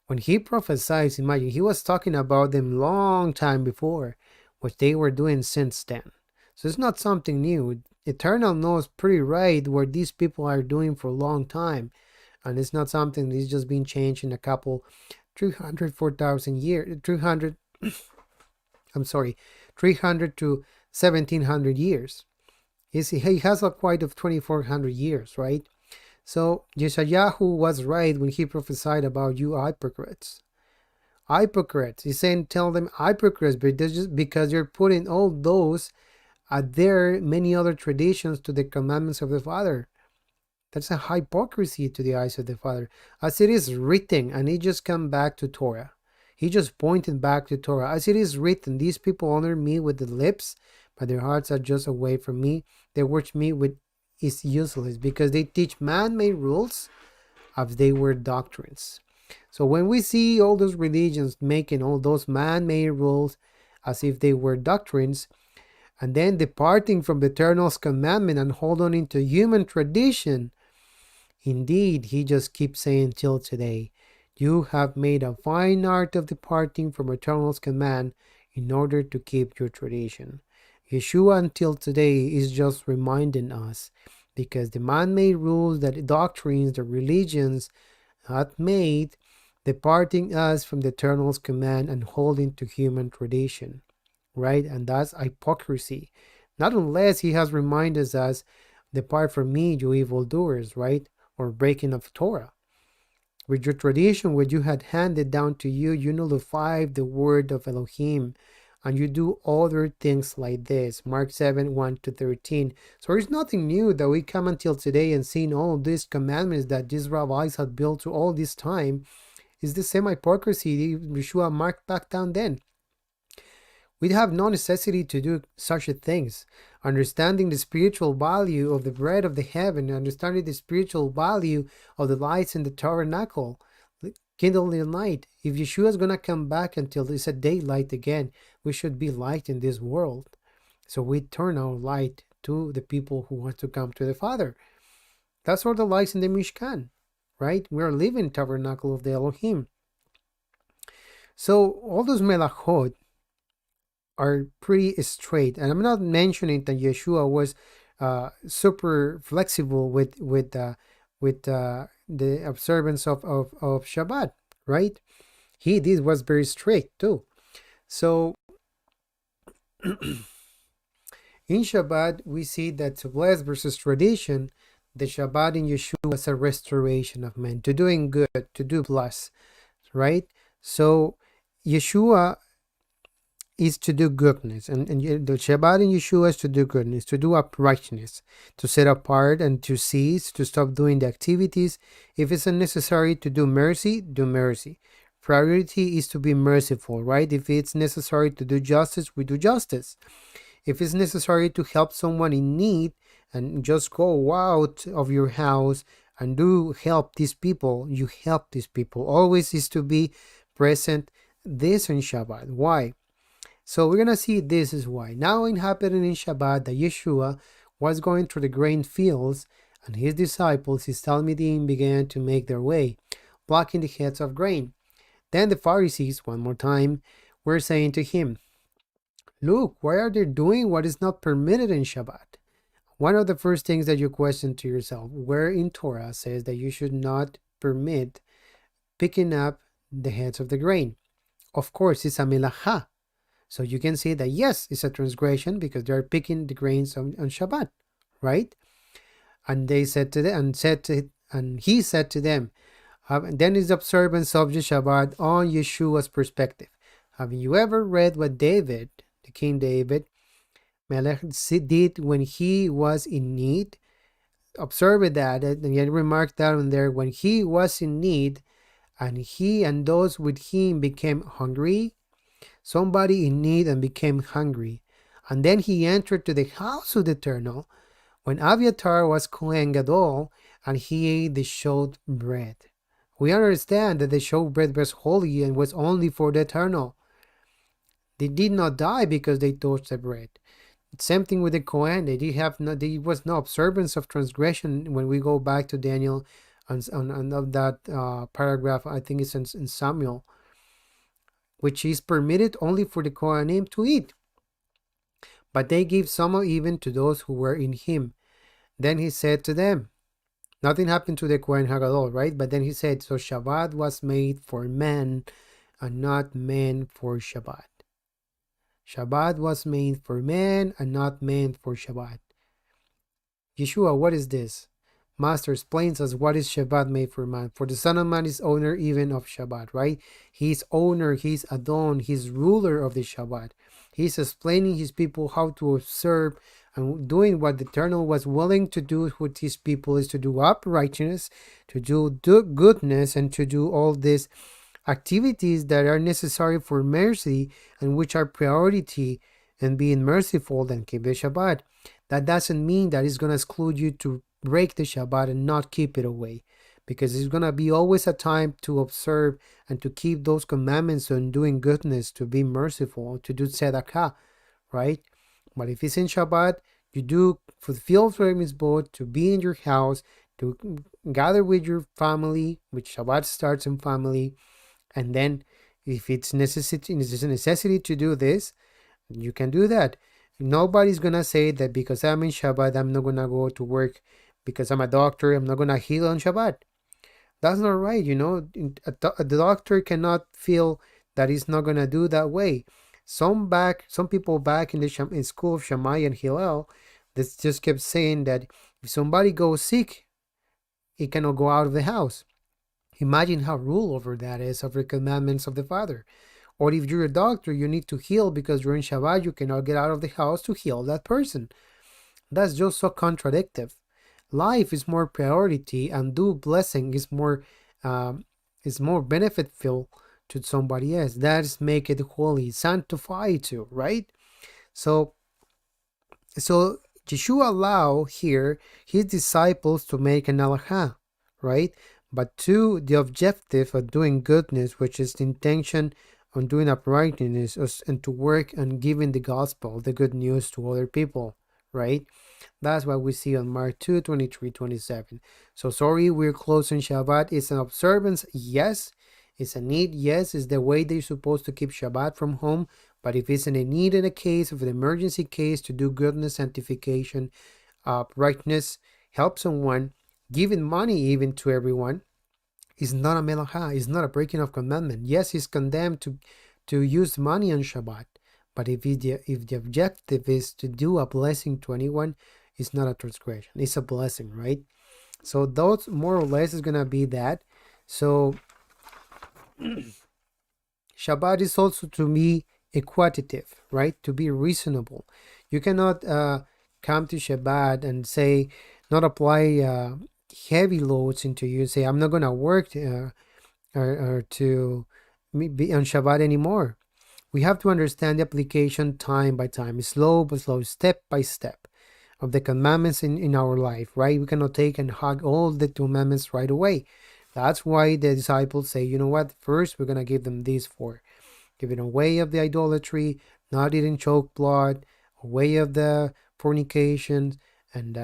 When he prophesied, imagine, he was talking about them long time before, what they were doing since then. So it's not something new. Eternal knows pretty right what these people are doing for a long time. And it's not something that is just being changed in a couple, 4,000 years, 300 to 1,700 years. He has a quite of 2,400 years, right? So Yeshayahu was right when he prophesied about you hypocrites. Hypocrites. He's saying, tell them hypocrites, but just because you're putting all those there many other traditions to the commandments of the Father. That's a hypocrisy to the eyes of the Father. As it is written, and he just come back to Torah. He just pointed back to Torah. As it is written, these people honor me with the lips, but their hearts are just away from me. They worship me with is useless, because they teach man-made rules as they were doctrines. So when we see all those religions making all those man-made rules as if they were doctrines, and then departing from the Eternal's commandment and holding into human tradition, indeed, he just keeps saying till today, You have made a fine art of departing from Eternal's command in order to keep your tradition. Yeshua until today is just reminding us, because the man-made rules, that doctrines, the religions had made, departing us from the Eternal's command and holding to human tradition, right? And that's hypocrisy. Not unless he has reminded us, depart from me, you evildoers, right? Or breaking of Torah. With your tradition, what you had handed down to you, you nullify the word of Elohim, and you do other things like this. Mark 7, 1 to 13. So it's nothing new that we come until today and seeing all these commandments that these rabbis had built to all this time. Is the same hypocrisy Yeshua marked back down then. We have no necessity to do such things. Understanding the spiritual value of the bread of the heaven, understanding the spiritual value of the lights in the tabernacle, kindle the light. If Yeshua is going to come back until it's a daylight again, we should be light in this world. So we turn our light to the people who want to come to the Father. That's what the lights in the Mishkan, right? We are living tabernacle of the Elohim. So all those melachot are pretty straight, and I'm not mentioning that Yeshua was super flexible with the observance of Shabbat, right? This was very strict too. So in Shabbat we see that to bless versus tradition, the Shabbat in Yeshua was a restoration of men to doing good, to do plus, right? So Yeshua is to do goodness, and the Shabbat in Yeshua is to do goodness, to do uprightness, to set apart and to cease, to stop doing the activities. If it's necessary to do mercy, do mercy. Priority is to be merciful, right? If it's necessary to do justice, we do justice. If it's necessary to help someone in need, and just go out of your house and do help these people, you help these people. Always is to be present this in Shabbat. Why? So we're going to see this is why. Now it happened in Shabbat that Yeshua was going through the grain fields, and his disciples, his Talmidim, began to make their way, blocking the heads of grain. Then the Pharisees, one more time, were saying to him, look, why are they doing what is not permitted in Shabbat? One of the first things that you question to yourself, where in Torah says that you should not permit picking up the heads of the grain? Of course, it's a melacha. So you can see that yes, it's a transgression because they're picking the grains on Shabbat, right? And they said to them, and he said to them, then is observance of the Shabbat on Yeshua's perspective. Have you ever read what David, the King David, Melech, did when he was in need? Observe that, and yet remark down there, when he was in need, and he and those with him became hungry. Somebody in need and became hungry. And then he entered to the house of the Eternal when Abiathar was Kohen Gadol, and he ate the showed bread. We understand that the showed bread was holy and was only for the Eternal. They did not die because they touched the bread. Same thing with the Kohen. There was no observance of transgression when we go back to Daniel and of that paragraph, I think it's in Samuel, which is permitted only for the Kohanim to eat. But they gave some even to those who were in him. Then he said to them, nothing happened to the Kohen Hagadol, right? But then he said, so Shabbat was made for men and not men for Shabbat. Shabbat was made for men and not men for Shabbat. Yeshua, what is this? Master explains us what is Shabbat made for man. For the Son of Man is owner even of Shabbat, right? He's owner, he's Adon, he's ruler of the Shabbat. He's explaining his people how to observe and doing what the Eternal was willing to do with his people is to do uprightness, to do goodness, and to do all these activities that are necessary for mercy and which are priority and being merciful and keep the Shabbat. That doesn't mean that it's going to exclude you to break the Shabbat and not keep it away, because it's going to be always a time to observe and to keep those commandments on doing goodness, to be merciful, to do tzedakah, right? But if it's in Shabbat, you do fulfill mitzvot, to be in your house, to gather with your family, which Shabbat starts in family, and then if it's necessity to do this, you can do that. Nobody's gonna say that because I'm in Shabbat, I'm not gonna go to work. Because I'm a doctor, I'm not gonna heal on Shabbat. That's not right. A doctor cannot feel that he's not gonna do that way. Some people back in the in school of Shammai and Hillel, they just kept saying that if somebody goes sick, he cannot go out of the house. Imagine how rule over that is over the commandments of the Father. Or if you're a doctor, you need to heal because you're in Shabbat, you cannot get out of the house to heal that person. That's just so contradictive. Life is more priority, and do blessing is more benefitful to somebody else. That's make it holy, sanctify too, right? So Yeshua allow here his disciples to make an halacha, right? But to the objective of doing goodness, which is the intention on doing uprightness, and to work on giving the gospel, the good news to other people, right? That's what we see on Mark 2, 23, 27. So sorry, we're closing Shabbat. It's an observance, yes. It's a need, yes. It's the way they're supposed to keep Shabbat from home. But if it's in a need, in a case of an emergency case, to do goodness, sanctification, rightness, help someone, giving money even to everyone, is not a melacha. It's not a breaking of commandment. Yes, it's condemned to use money on Shabbat. But if the objective is to do a blessing to anyone, it's not a transgression. It's a blessing, right? So those more or less is gonna be that. So Shabbat is also to be equitative, right? To be reasonable. You cannot come to Shabbat and say, not apply heavy loads into you. Say, I'm not gonna work or to be on Shabbat anymore. We have to understand the application time by time, slow but slow, step by step, of the commandments in our life, right? We cannot take and hug all the commandments right away. That's why the disciples say, you know what, first we're going to give them these four. Giving away of the idolatry, not eating choked blood, away of the fornications, and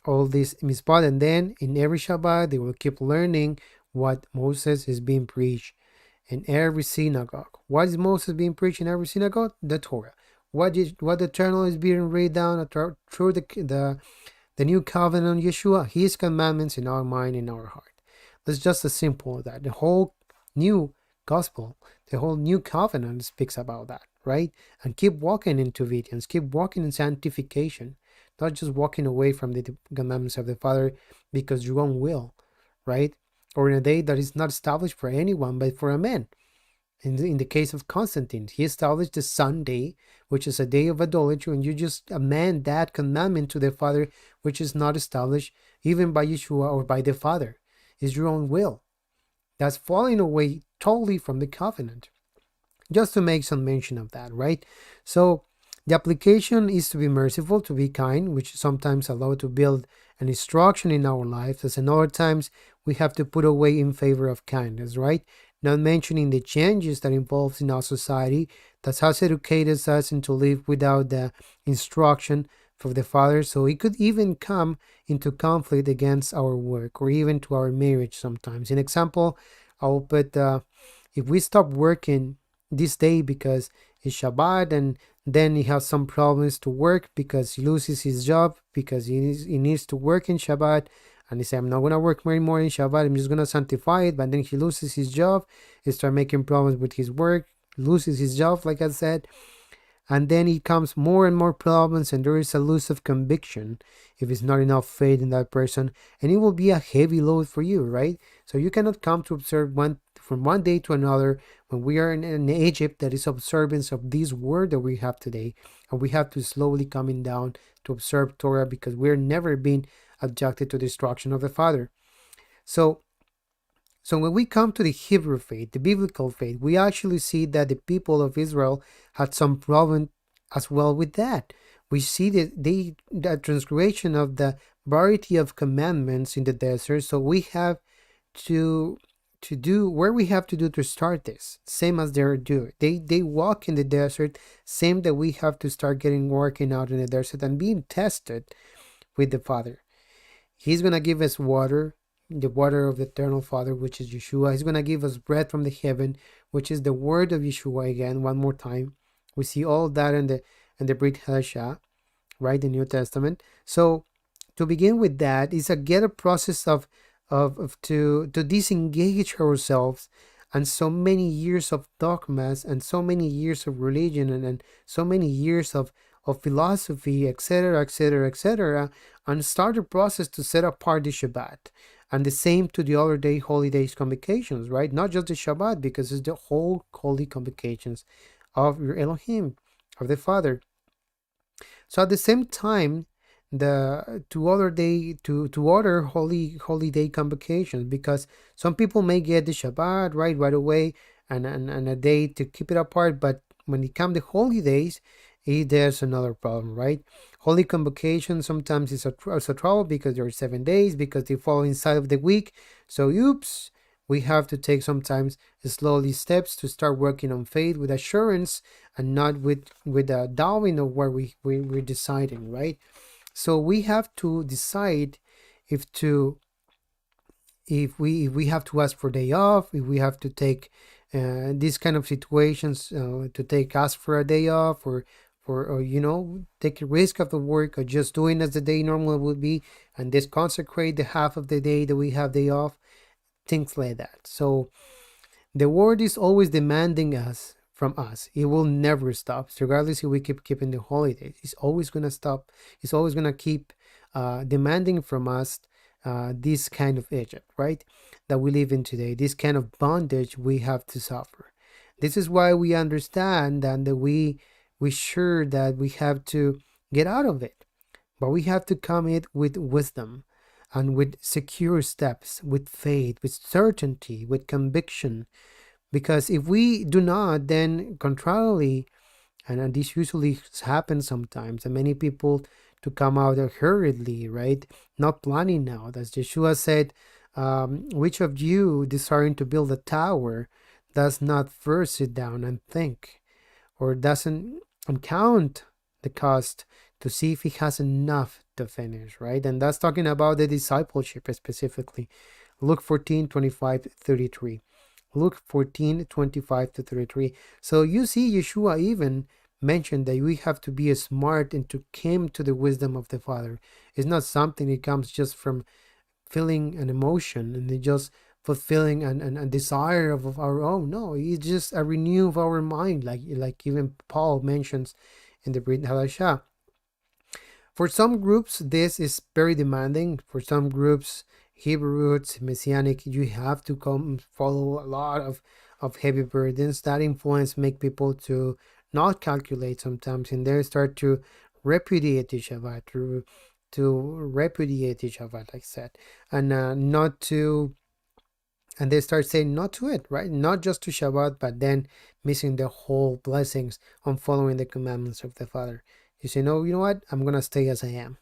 all this mitzvah. And then in every Shabbat, they will keep learning what Moses is being preached in every synagogue. What is Moses being preached in every synagogue? The Torah. What the eternal is being read down through the new covenant on Yeshua, his commandments in our mind, in our heart. That's just as simple as that. The whole new gospel, the whole new covenant speaks about that, right? And keep walking into obedience, keep walking in sanctification, not just walking away from the commandments of the Father because your own will, right? Or in a day that is not established for anyone but for a man. In the case of Constantine, he established the Sunday, which is a day of idolatry, and you just amend that commandment to the Father, which is not established even by Yeshua or by the Father. It's your own will. That's falling away totally from the covenant. Just to make some mention of that, right? So the application is to be merciful, to be kind, which sometimes allow to build an instruction in our lives, as in other times we have to put away in favor of kindness, right? Not mentioning the changes that involves in our society that has educated us into live without the instruction from the Father. So it could even come into conflict against our work or even to our marriage sometimes. In example, I will put if we stop working this day because it's Shabbat, and then he has some problems to work because he loses his job because he needs to work in Shabbat, and he said, I'm not going to work anymore in Shabbat, I'm just going to sanctify it. But then he loses his job, he starts making problems with his work, loses his job, like I said, and then it comes more and more problems, and there is a loss of conviction if it's not enough faith in that person, and it will be a heavy load for you, right? So you cannot come to observe from one day to another when we are in Egypt that is observance of this word that we have today, and we have to slowly coming down to observe Torah because we're never being objected to destruction of the Father. So when we come to the Hebrew faith, the biblical faith, we actually see that the people of Israel had some problem as well with that. We see that the transgression of the variety of commandments in the desert. So we have to do where we have to do to start this, same as they're doing. They walk in the desert, same that we have to start working out in the desert and being tested with the Father. He's going to give us water, the water of the eternal Father, which is Yeshua. He's going to give us bread from the heaven, which is the word of Yeshua. Again, one more time, we see all that in the Brit Hadashah, right, the New Testament. So to begin with, that is a get a process of to disengage ourselves and so many years of dogmas and so many years of religion and so many years of philosophy, etc., etc., etc., and start a process to set apart the Shabbat. And the same to the other day holidays convocations, right? Not just the Shabbat, because it's the whole holy convocations of your Elohim, of the Father. So at the same time, the to other holy day convocations, because some people may get the Shabbat right away and a day to keep it apart, but when it comes to holy days, there's another problem, right? Holy convocation sometimes is a trouble because there are 7 days, because they fall inside of the week. So oops, we have to take sometimes slowly steps to start working on faith with assurance and not with a doubting of where we're deciding, right? So we have to decide if we have to ask for day off, if we have to take these kind of situations to ask for a day off, or take a risk of the work, or just doing as the day normally would be and just consecrate the half of the day that we have day off, things like that. So the word is always demanding from us. It will never stop, regardless if we keep keeping the holidays. It's always gonna stop. It's always gonna keep demanding from us this kind of Egypt, right? That we live in today. This kind of bondage we have to suffer. This is why we understand that we sure that we have to get out of it, but we have to come it with wisdom and with secure steps, with faith, with certainty, with conviction. Because if we do not, then contrarily, and this usually happens sometimes, and many people to come out hurriedly, right? Not planning out. As Yeshua said, which of you desiring to build a tower does not first sit down and think, or doesn't count the cost to see if he has enough to finish, right? And that's talking about the discipleship specifically. Luke 14:25-33. Luke 14:25-33. So you see, Yeshua even mentioned that we have to be smart and to come to the wisdom of the Father. It's not something that comes just from feeling an emotion and just fulfilling a desire of our own. No, it's just a renew of our mind, like even Paul mentions in the Brit Hadashah. For some groups, this is very demanding. For some groups, Hebrew roots, Messianic, you have to come follow a lot of heavy burdens. That influence make people to not calculate sometimes, and they start to repudiate the Shabbat, to repudiate the Shabbat, like I said, and not to, and they start saying not to it, right? Not just to Shabbat, but then missing the whole blessings on following the commandments of the Father. You say, no, you know what? I'm going to stay as I am.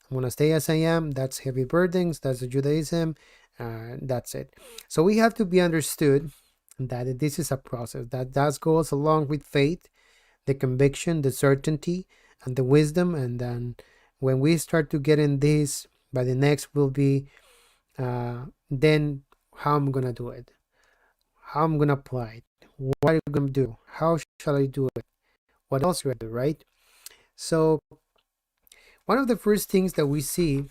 I'm going to stay as I am. That's heavy burdens. That's the Judaism. That's it. So we have to be understood that this is a process that goes along with faith, the conviction, the certainty, and the wisdom. And then when we start to get in this, by the next will be then how I'm going to do it, how I'm going to apply it, what I'm going to do, how shall I do it, what else do I do, right? So one of the first things that we see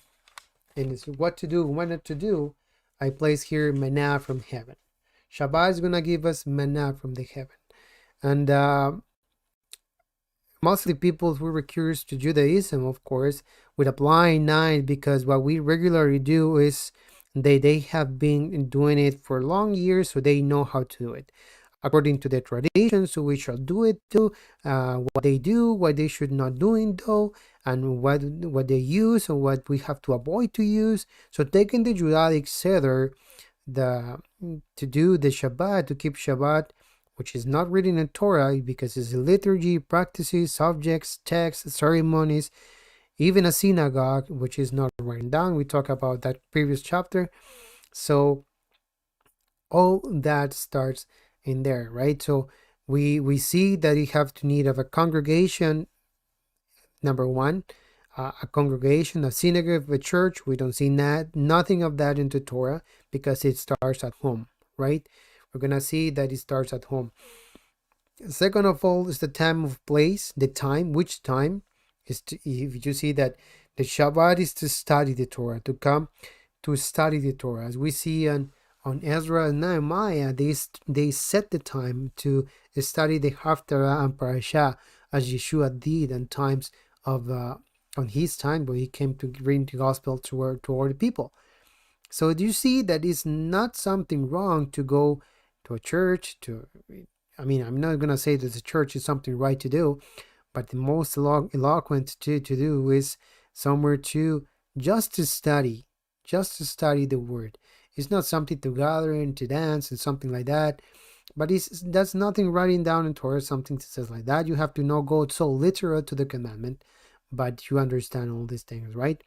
in what to do, what not to do, I place here manna from heaven. Shabbat is going to give us manna from the heaven. And mostly people who were curious to Judaism, of course, with a blind eye, because what we regularly do is they have been doing it for long years, so they know how to do it. According to the tradition, so we shall do it too. What they do, what they should not do, though, and what they use, and what we have to avoid to use. So taking the Judaic Seder, to do the Shabbat, to keep Shabbat, which is not written in Torah because it's a liturgy, practices, subjects, texts, ceremonies, even a synagogue, which is not written down. We talk about that previous chapter. So all that starts in there, right? So we see that you have to need of a congregation, number one, a congregation, a synagogue, a church. We don't see nothing of that into Torah because it starts at home, right? We're gonna see that it starts at home. Second of all is the time of place, the time. Which time is if you see that the Shabbat is to study the Torah, to come to study the Torah. As we see on Ezra and Nehemiah, they set the time to study the Haftarah and Parashah as Yeshua did in times of on his time where he came to bring the gospel toward the people. So do you see that it's not something wrong to go to a church I mean, I'm not going to say that the church is something right to do, but the most eloquent to do is somewhere just to study the word. It's not something to gather and to dance and something like that. But that's nothing writing down in Torah, something that says like that. You have to not go so literal to the commandment, but you understand all these things, right?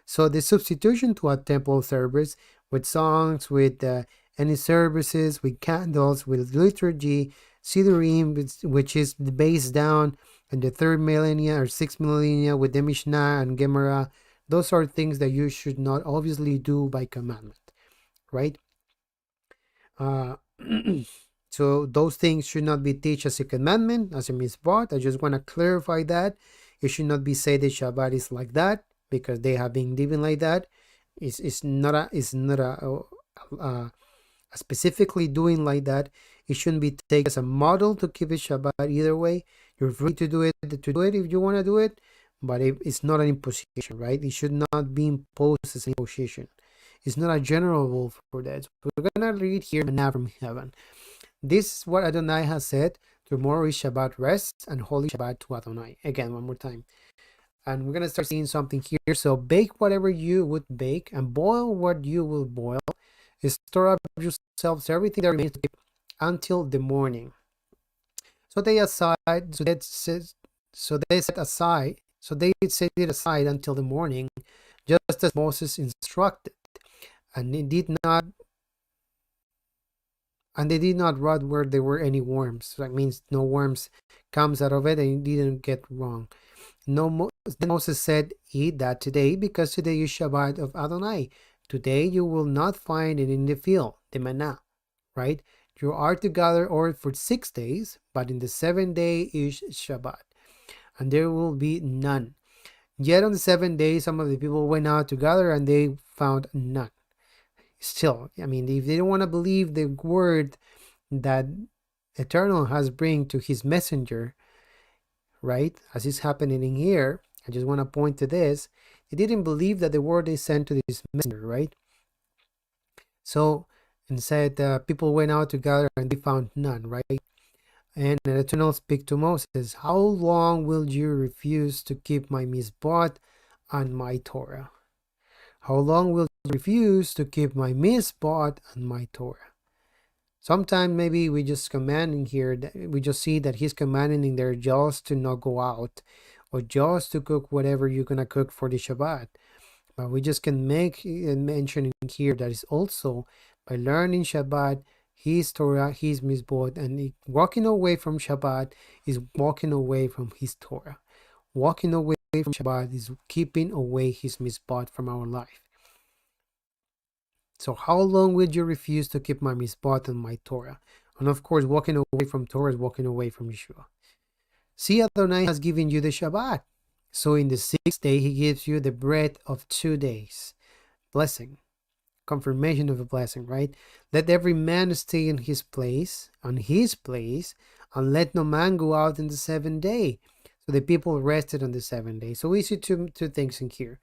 So the substitution to a temple service with songs, with any services, with candles, with liturgy, Sidurim, which is based down in the 3rd millennia or 6th millennia with the Mishnah and Gemara, those are things that you should not obviously do by commandment, right? So those things should not be teach as a commandment, as a mitzvot. I just want to clarify that. It should not be said that Shabbat is like that because they have been living like that. It's not a specifically doing like that. It shouldn't be taken as a model to keep it Shabbat either way. You're free to do it if you want to do it, but it's not an imposition, right? It should not be imposed as an imposition. It's not a general rule for that. So we're gonna read here manna from heaven. This is what Adonai has said. Tomorrow is Shabbat rest and holy Shabbat to Adonai. Again, one more time. And we're gonna start seeing something here. So bake whatever you would bake and boil what you will boil. Store up yourselves everything that remains until the morning. So they set it aside until the morning, just as Moses instructed, and they did not rot where there were any worms. So that means no worms comes out of it, and it didn't get wrong. Moses said, "Eat that today, because today is Shabbat of Adonai. Today you will not find it in the field, the manna, right? You are to gather or for 6 days, but in the 7th day is Shabbat, and there will be none." Yet on the 7th day, some of the people went out to gather, and they found none. Still, I mean, if they don't want to believe the word that Eternal has bring to his messenger, right, as is happening in here, I just want to point to this. They didn't believe that the word they sent to this messenger, right? So, and said people went out to gather and they found none, right? And the Eternal speak to Moses, "How long will you refuse to keep my mitzvot and my Torah? How long will you refuse to keep my mitzvot and my Torah?" Sometimes maybe we just commanding here, we just see that he's commanding in there just to not go out or just to cook whatever you're going to cook for the Shabbat. But we just can make mention here that is also by learning Shabbat, his Torah, his mitzvot, and walking away from Shabbat is walking away from his Torah. Walking away from Shabbat is keeping away his mitzvot from our life. So how long will you refuse to keep my mitzvot and my Torah? And of course, walking away from Torah is walking away from Yeshua. See, Adonai has given you the Shabbat. So in the 6th day, he gives you the bread of 2 days. Blessing. Confirmation of a blessing, right? Let every man stay in his place, and let no man go out in the 7th day. So the people rested on the 7th day. So we see two things in here.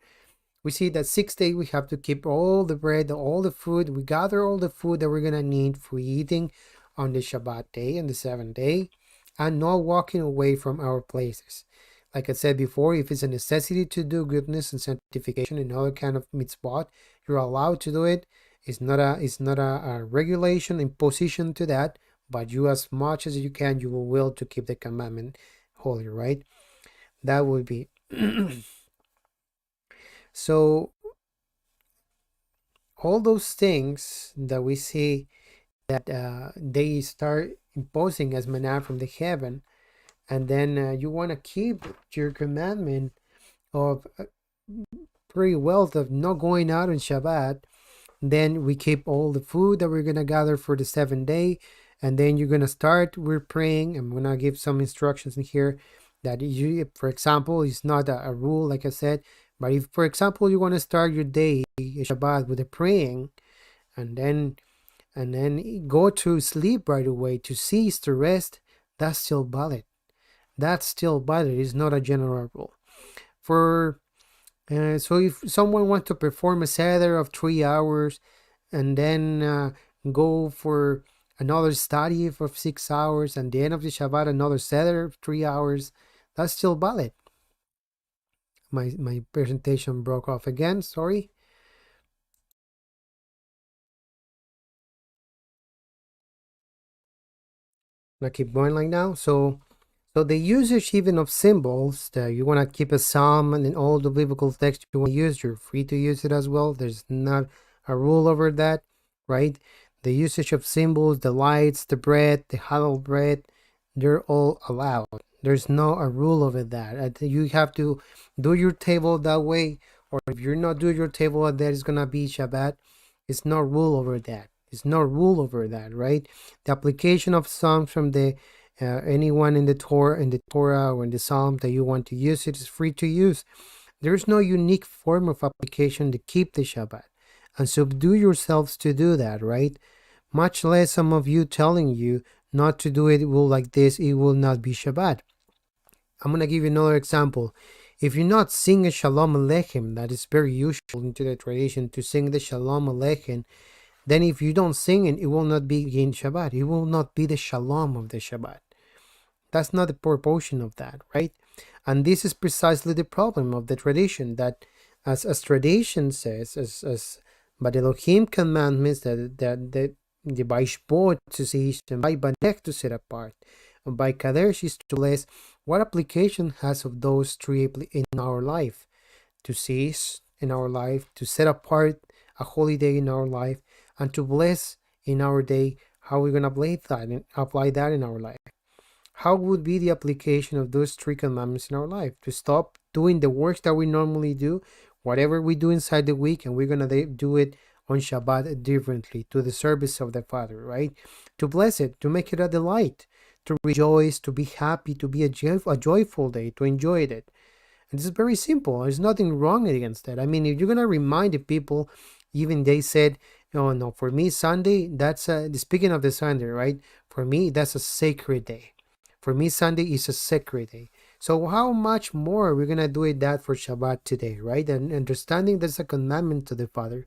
We see that 6th day we have to keep all the bread, all the food. We gather all the food that we're going to need for eating on the Shabbat day and the 7th day, and not walking away from our places. Like I said before, if it's a necessity to do goodness and sanctification and other kind of mitzvot, you're allowed to do it. It's not a regulation, imposition to that, but you, as much as you can, you will will to keep the commandment holy, right? That would be so all those things that we see that they start imposing as manna from the heaven, and then you want to keep your commandment of free wealth of not going out on Shabbat, then we keep all the food that we're gonna gather for the 7th day, and then you're gonna start. We're praying. I'm gonna give some instructions in here that you, for example, it's not a rule, like I said, but if, for example, you want to start your day Shabbat with a praying, and then go to sleep right away to cease to rest, that's still valid. That's still valid. It's not a general rule. For so if someone wants to perform a seder of 3 hours and then go for another study for 6 hours, and the end of the Shabbat another seder of 3 hours, that's still valid. My presentation broke off again. Sorry. I keep going like now. So the usage even of symbols, that you want to keep a psalm and in all the biblical text you want to use, you're free to use it as well. There's not a rule over that, right? The usage of symbols, the lights, the bread, the hallowed bread, they're all allowed. There's no a rule over that. You have to do your table that way, or if you're not doing your table, that is gonna be Shabbat. It's no rule over that. It's no rule over that, right? The application of songs from the anyone in the Torah or in the Psalm that you want to use, it is free to use. There is no unique form of application to keep the Shabbat, and subdue yourselves to do that, right? Much less some of you telling you not to do it will like this, it will not be Shabbat. I'm gonna give you another example. If you not sing a Shalom Aleichem, that is very usual into the tradition to sing the Shalom Aleichem, then if you don't sing it, it will not be in Shabbat. It will not be the Shalom of the Shabbat. That's not the proportion of that, right? And this is precisely the problem of the tradition, that as tradition says, as by the Elohim commandments, that the by Shbot to cease, and by Banek to set apart, and by Kadesh is to bless. What application has of those three in our life? To cease in our life, to set apart a holy day in our life, and to bless in our day. How are we going to apply that in our life? How would be the application of those three commandments in our life? To stop doing the works that we normally do, whatever we do inside the week, and we're going to do it on Shabbat differently, to the service of the Father, right? To bless it, to make it a delight, to rejoice, to be happy, to be a joyful day, to enjoy it. And this is very simple. There's nothing wrong against that. I mean, if you're going to remind the people, even they said, no, for me, Sunday, that's speaking of the Sunday, right? For me, that's a sacred day. For me, Sunday is a sacred day. So how much more are we going to do that for Shabbat today, right? And understanding there's a commandment to the Father,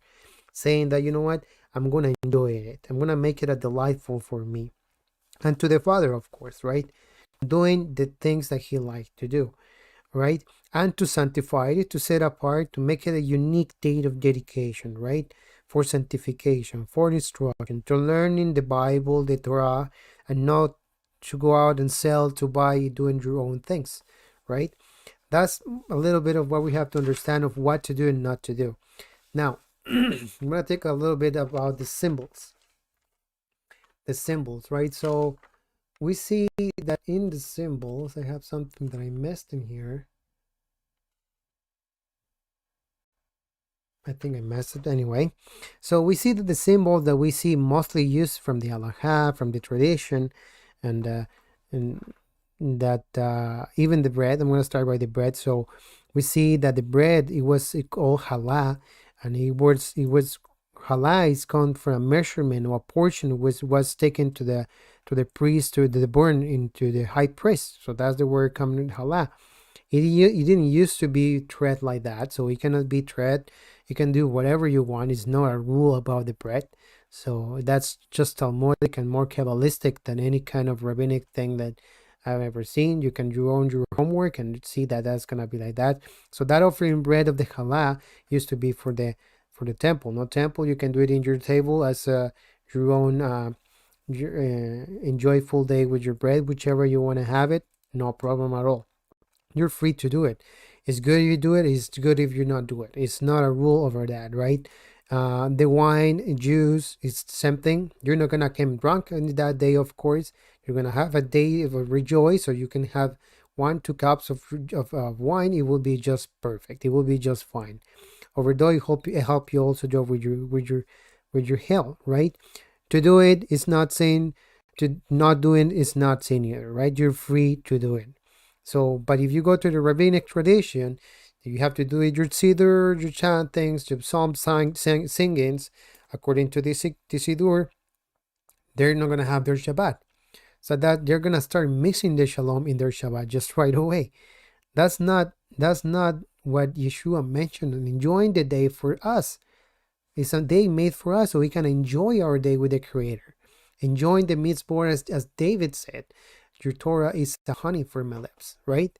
saying that, you know what, I'm going to enjoy it. I'm going to make it a delightful for me. And to the Father, of course, right? Doing the things that He likes to do, right? And to sanctify it, to set apart, to make it a unique date of dedication, right? For sanctification, for instruction, to learning the Bible, the Torah, and not to go out and sell, to buy, doing your own things, right? That's a little bit of what we have to understand of what to do and not to do. Now, I'm going to take a little bit about the symbols. The symbols, right? So we see that in the symbols, I have something that I missed in here. I think I messed it anyway. So we see that the symbols that we see mostly used from the halacha, from the tradition, and that even the bread. I'm going to start by the bread. So we see that the bread, it was called challah, and it was challah is come from a measurement or a portion was taken to the priest, to the burn into the high priest. So that's the word coming challah. It didn't used to be tread like that, so it cannot be tread. You can do whatever you want. It's not a rule about the bread. So that's just Talmudic and more Kabbalistic than any kind of rabbinic thing that I've ever seen. You can do your homework and see that that's gonna be like that. So that offering bread of the challah used to be for the temple. No temple, you can do it in your table as your own enjoyable day with your bread, whichever you want to have it. No problem at all. You're free to do it. It's good if you do it. It's good if you not do it. It's not a rule over that, right? The wine, juice, it's the same thing. You're not gonna get drunk on that day, of course. You're gonna have a day of a rejoice, or you can have 2 cups of wine, it will be just perfect. It will be just fine. Although it help you also Joe with your health, right? To do it is not saying, to not do it is not saying either, right? You're free to do it. So, but if you go to the rabbinic tradition, you have to do it your siddur, your chant things, your psalm singings, according to the siddur. They're not gonna have their Shabbat, so that they're gonna start mixing the Shalom in their Shabbat just right away. That's not what Yeshua mentioned. And enjoying the day for us, it's a day made for us, so we can enjoy our day with the Creator, enjoying the mitzvah, as David said, your Torah is the honey for my lips, right?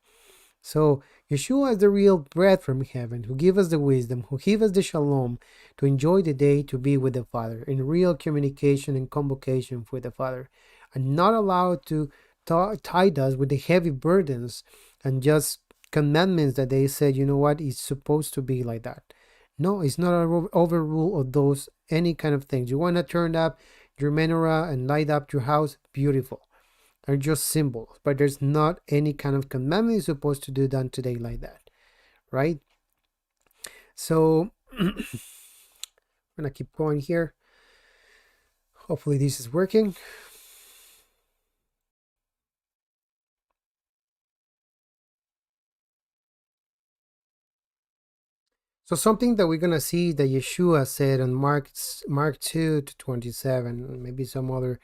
So Yeshua is the real bread from heaven, who give us the wisdom, who give us the shalom to enjoy the day, to be with the Father in real communication and convocation with the Father, and not allowed to tie us with the heavy burdens and just commandments that they said, you know what, it's supposed to be like that. No, it's not an overrule of those any kind of things. You want to turn up your menorah and light up your house, beautiful. Are just symbols, but there's not any kind of commandment you're supposed to do done today like that, right? So I'm gonna keep going here. Hopefully this is working. So something that we're gonna see that Yeshua said on Mark 2:27, maybe some other,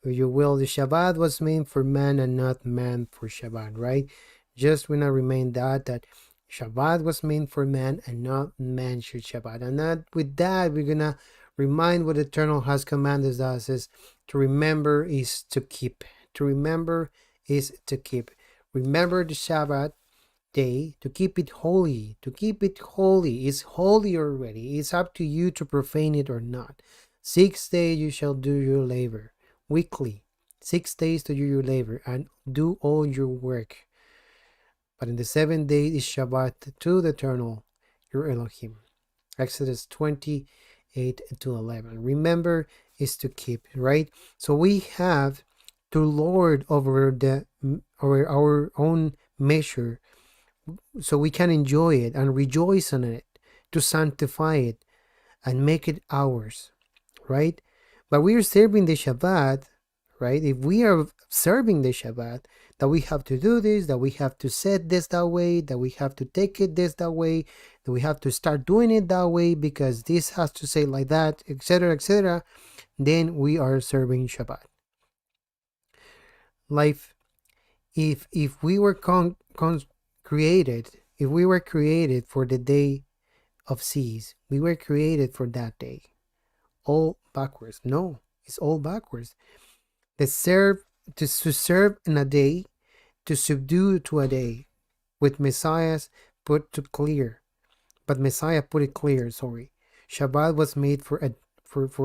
if you will, the Shabbat was made for man and not man for Shabbat, right? Just wanna remain that Shabbat was made for man and not man should Shabbat. And that with that we're gonna remind what Eternal has commanded us is to remember is to keep. To remember is to keep. Remember the Shabbat day, to keep it holy. To keep it holy. It's holy already. It's up to you to profane it or not. 6 days you shall do your labor. Weekly. 6 days to do your labor and do all your work. But in the 7th day is Shabbat to the Eternal, your Elohim. Exodus 28:11. Remember is to keep, right? So we have to lord over our own measure, so we can enjoy it and rejoice in it, to sanctify it and make it ours, right? But we are serving the Shabbat, right? If we are serving the Shabbat, that we have to do this, that we have to set this that way, that we have to take it this that way, that we have to start doing it that way because this has to say like that, etc., then we are serving Shabbat. Life, if we were created, if we were created for the day of seas, we were created for that day. All backwards. No, it's all backwards. To serve in a day, to subdue to a day, with Messiah's put to clear. But Messiah put it clear, sorry. Shabbat was made for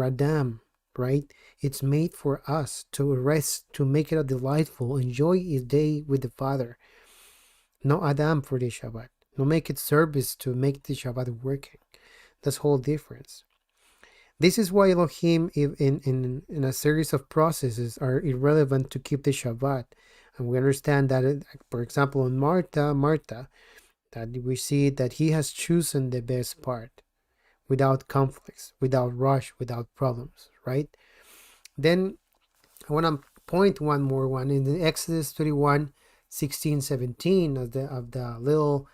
Adam, right? It's made for us to rest, to make it a delightful, enjoy his day with the Father. No Adam for the Shabbat. No make it service to make the Shabbat working. That's whole difference. This is why Elohim in a series of processes are irrelevant to keep the Shabbat. And we understand that, for example, in Martha, that we see that he has chosen the best part without conflicts, without rush, without problems, right? Then I want to point one more in the Exodus 31:16-17 of the little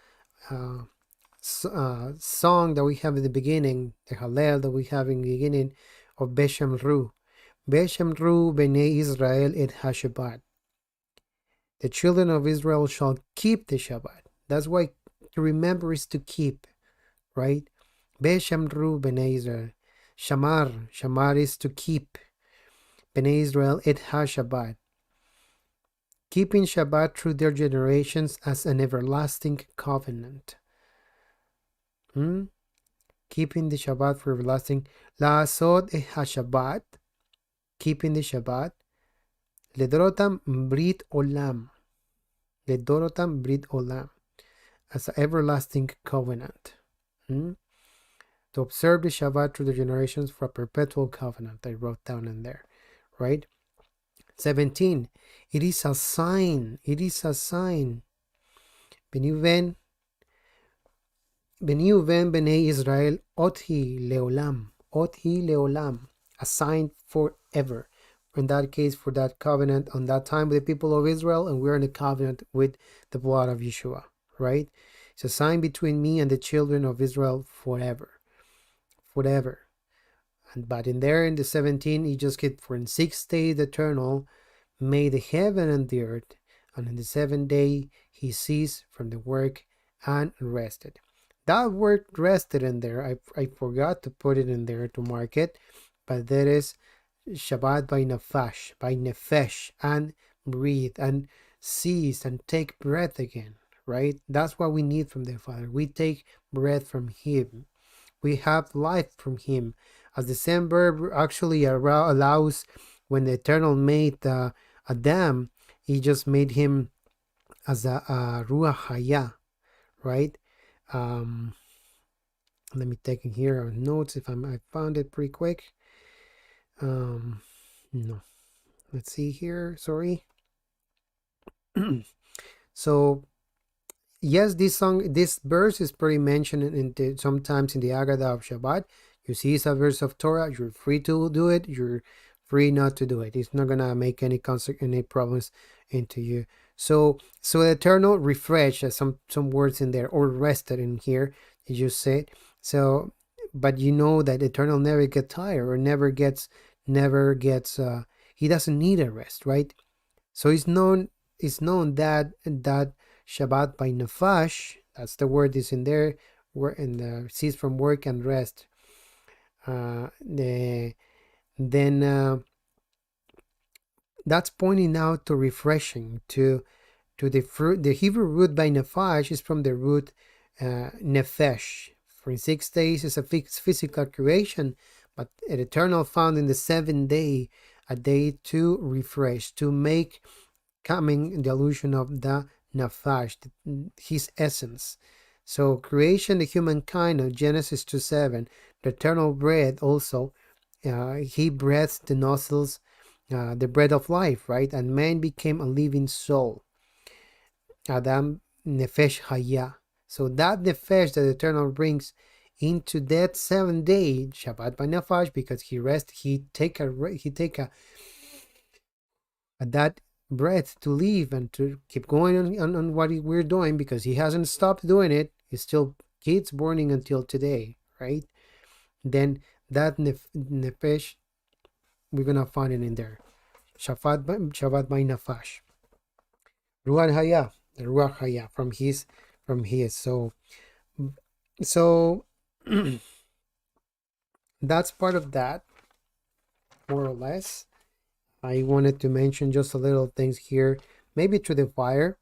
song that we have at the beginning, the Hallel that we have in the beginning of Beshamru. Beshamru Bnei Israel et HaShabbat. The children of Israel shall keep the Shabbat. That's why to remember is to keep, right? Beshamru Bnei Israel. Shamar is to keep. Bnei Israel et HaShabbat. Keeping Shabbat through their generations as an everlasting covenant. Keeping the Shabbat for everlasting. La'asod et HaShabbat. Keeping the Shabbat. Ledorotam Brit Olam. Ledorotam Brit Olam. As an everlasting covenant. To observe the Shabbat through the generations for a perpetual covenant. I wrote down in there. Right? 17. It is a sign. It is a sign. Beniuven Bnei Israel Othi Leolam, assigned forever. In that case, for that covenant on that time with the people of Israel, and we're in a covenant with the blood of Yeshua, right? It's a sign between me and the children of Israel forever. But in there in the 17, he just get, for in 6 days the eternal made the heaven and the earth, and in the 7th day he ceased from the work and rested. That word rested in there, I forgot to put it in there to mark it, but that is Shabbat by nefesh, and breathe and cease and take breath again, right? That's what we need from the Father. We take breath from Him. We have life from Him. As the same verb actually allows, when the Eternal made Adam, He just made him as a Ruach Haya, right? Let me take in here notes if I found it pretty quick. No, let's see here. Sorry. So yes, this verse is pretty mentioned sometimes in the Agada of Shabbat. You see, it's a verse of Torah. You're free to do it. You're free not to do it. It's not gonna make any problems into you. So the eternal refresh, some words in there, or rested in here. You just said so, but you know that eternal never gets tired or never gets. He doesn't need a rest, right? So it's known that Shabbat by Nafash, that's the word is in there, cease from work and rest. That's pointing out to refreshing, to the fruit. The Hebrew root by Nafash is from the root Nefesh. For 6 days is a physical creation, but an eternal found in the 7th day, a day to refresh, to make coming the illusion of the Nafash, his essence. So creation, the humankind of Genesis 2:7, the eternal breath also, he breathed the nostrils, the breath of life, right? And man became a living soul. Adam Nefesh Haya. So that Nefesh that the eternal brings into that 7th day, Shabbat by Nafash, because he take that breath to live and to keep going on what we're doing, because he hasn't stopped doing it. He still keeps burning until today, right? Then that nefesh, we're gonna find it in there. Shabbat by Nafash. Ruach Haya, the Ruach Haya from his. So that's part of that, more or less. I wanted to mention just a little things here, maybe to the fire,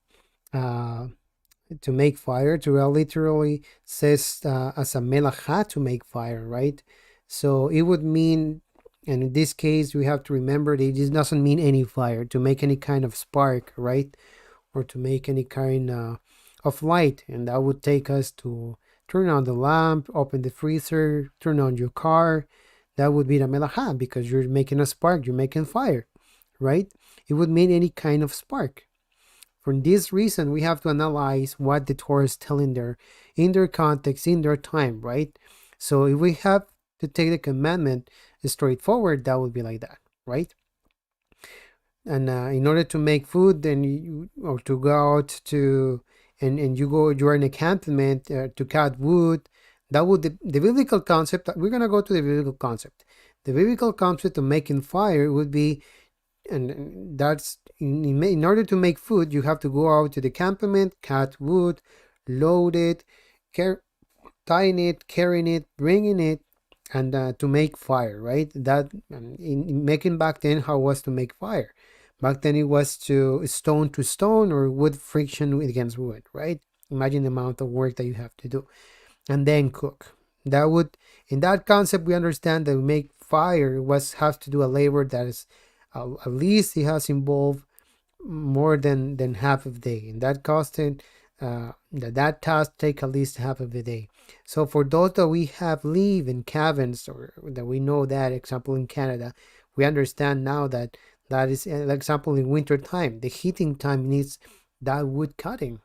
to make fire. Torah literally says as a melacha, to make fire, right? So it would mean, and in this case, we have to remember that it doesn't mean any fire, to make any kind of spark, right? Or to make any kind of light, and that would take us to turn on the lamp, open the freezer, turn on your car. That would be the melacha, because you're making a spark, you're making fire, right? It would mean any kind of spark. For this reason, we have to analyze what the Torah is telling there, in their context, in their time, right? So if we have to take the commandment straightforward, that would be like that, right? And in order to make food, then or to go out to, and you're in a encampment to cut wood, that would the biblical concept. We're gonna go to the biblical concept. The biblical concept of making fire would be, and that's in order to make food, you have to go out to the encampment, cut wood, load it, tying it, carrying it, bringing it, and to make fire, right? That in making back then, how was to make fire? Back then it was to stone or wood friction against wood, right? Imagine the amount of work that you have to do, and then cook. That would, in that concept, we understand that we make fire has to do a labor that is at least it has involved more than half of the day, and that costed that task take at least half of the day. So for those that we have live in cabins, or that we know that example in Canada, we understand now that is an example in winter time. The heating time needs that wood cutting.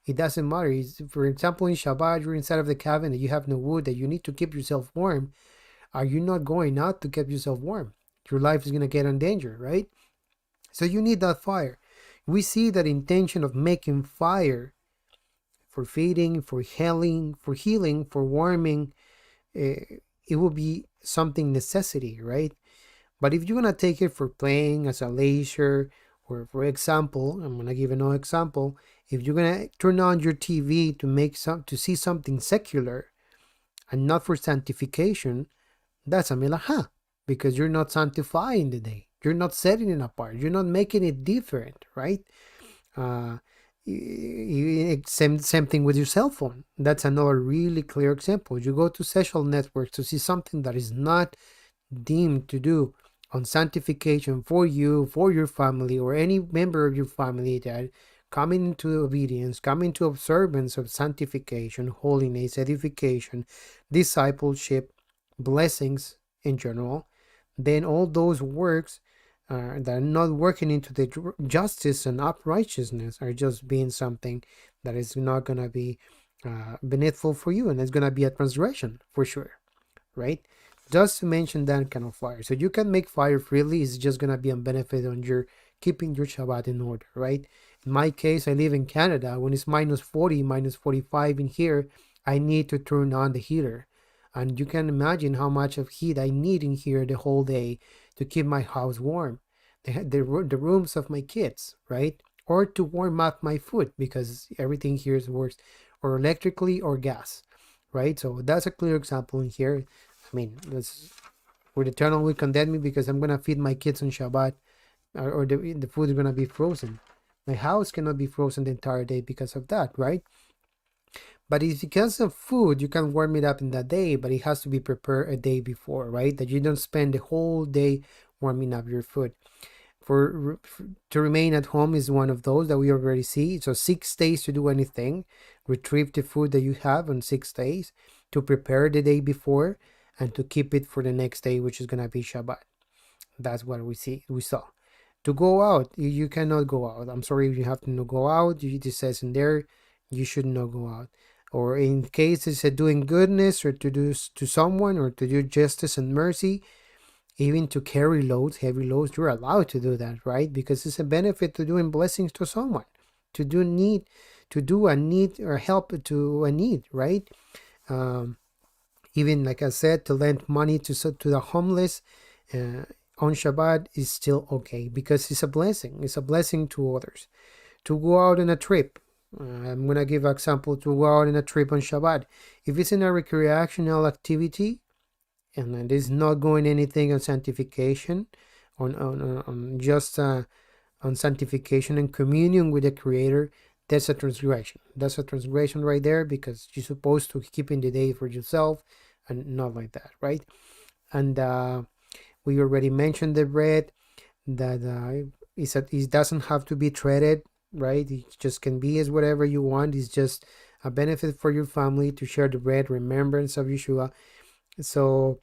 It doesn't matter. For example, in Shabbat, you're inside of the cabin and you have no wood, that you need to keep yourself warm. Are you not going out to keep yourself warm? Your life is going to get in danger, right? So you need that fire. We see that intention of making fire for feeding, for healing, for warming. It will be something necessity, right? But if you're gonna take it for playing as a leisure, or for example, I'm gonna give another example. If you're gonna turn on your TV to see something secular and not for sanctification, that's a melaha, because you're not sanctifying the day. You're not setting it apart. You're not making it different, right? Same thing with your cell phone. That's another really clear example. You go to social networks to see something that is not deemed to do on sanctification for you, for your family, or any member of your family, that coming into obedience, coming to observance of sanctification, holiness, edification, discipleship, blessings in general, then all those works that are not working into the justice and uprightness are just being something that is not going to be beneficial for you, and it's going to be a transgression for sure, right? Just to mention that kind of fire. So you can make fire freely. It's just going to be a benefit on your keeping your Shabbat in order, right? In my case, I live in Canada. When it's minus 40, minus 45 in here, I need to turn on the heater. And you can imagine how much of heat I need in here the whole day to keep my house warm. The rooms of my kids, right? Or to warm up my food, because everything here works or electrically or gas, right? So that's a clear example in here. I mean, where the eternal will condemn me because I'm going to feed my kids on Shabbat, or the food is going to be frozen. My house cannot be frozen the entire day because of that, right? But it's because of food, you can warm it up in that day, but it has to be prepared a day before, right? That you don't spend the whole day warming up your food. To remain at home is one of those that we already see. So 6 days to do anything, retrieve the food that you have on 6 days, to prepare the day before, and to keep it for the next day, which is going to be Shabbat. That's what we saw. To go out, you cannot go out. I'm sorry, you have to not go out. It says in there, you should not go out. Or in case it's a doing goodness, or to do to someone, or to do justice and mercy, even to carry loads, heavy loads, you're allowed to do that, right? Because it's a benefit to doing blessings to someone, to do a need or help to a need, right? Even like I said, to lend money to the homeless on Shabbat is still okay, because it's a blessing. It's a blessing to others. To go out on a trip, I'm gonna give an example. To go out on a trip on Shabbat, if it's in a recreational activity and it is not going anything on sanctification, on sanctification and communion with the Creator, that's a transgression. That's a transgression right there, because you're supposed to keep in the day for yourself and not like that, right? And we already mentioned the bread, that it doesn't have to be treaded, right? It just can be as whatever you want. It's just a benefit for your family to share the bread, remembrance of Yeshua. So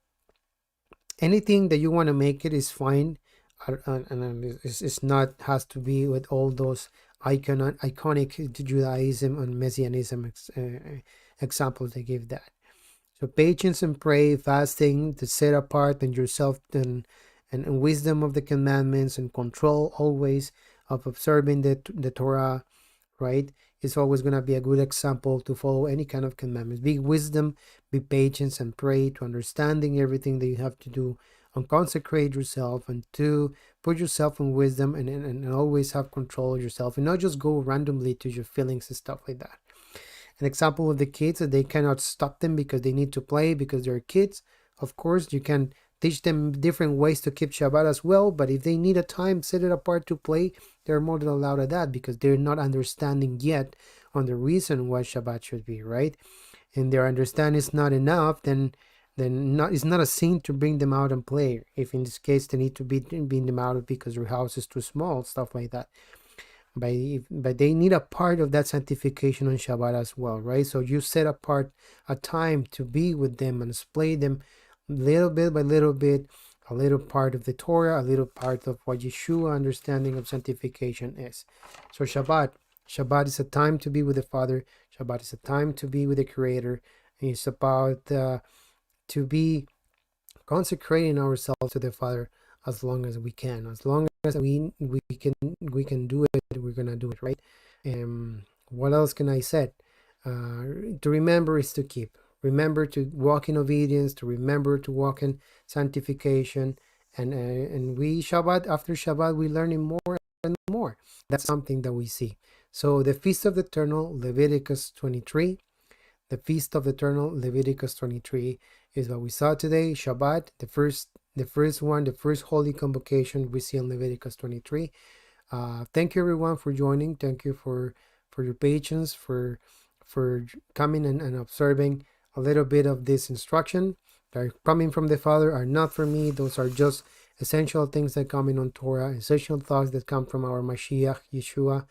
anything that you want to make it is fine, and it's not has to be with all those iconic Judaism and Messianism examples they give that. So patience and pray, fasting, to set apart and yourself and wisdom of the commandments, and control always of observing the Torah, right? It's always going to be a good example to follow any kind of commandments. Be wisdom, be patience, and pray, to understanding everything that you have to do, and consecrate yourself, and to put yourself in wisdom, and always have control of yourself, and not just go randomly to your feelings and stuff like that. An example of the kids, that they cannot stop them because they need to play, because they're kids. Of course, you can teach them different ways to keep Shabbat as well, but if they need a time set it apart to play, they're more than allowed at that, because they're not understanding yet on the reason why Shabbat should be, right? And their understanding is not enough, then it's not a sin to bring them out and play. If in this case they need to bring them out because your house is too small, stuff like that. But they need a part of that sanctification on Shabbat as well, right? So you set apart a time to be with them and display them little bit by little bit, a little part of the Torah, a little part of what Yeshua understanding of sanctification is. So Shabbat, Shabbat is a time to be with the Father. Shabbat is a time to be with the Creator. And it's about to be consecrating ourselves to the Father as long as we can. As long as we can do it, we're gonna do it, right? What else can I say? To remember is to keep. Remember to walk in obedience. To remember to walk in sanctification. And we Shabbat, after Shabbat, we learning more and more. That's something that we see. So the Feast of the Eternal, Leviticus 23. The Feast of the Eternal, Leviticus 23, is what we saw today. Shabbat, the first one, the first holy convocation we see in Leviticus 23. Thank you everyone for joining. Thank you for your patience, for coming and observing a little bit of this instruction that are coming from the Father, are not from me. Those are just essential things that come in on Torah, essential thoughts that come from our Mashiach, Yeshua.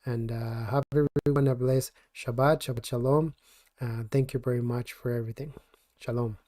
And have everyone a blessed Shabbat, Shabbat Shalom. Thank you very much for everything. Shalom.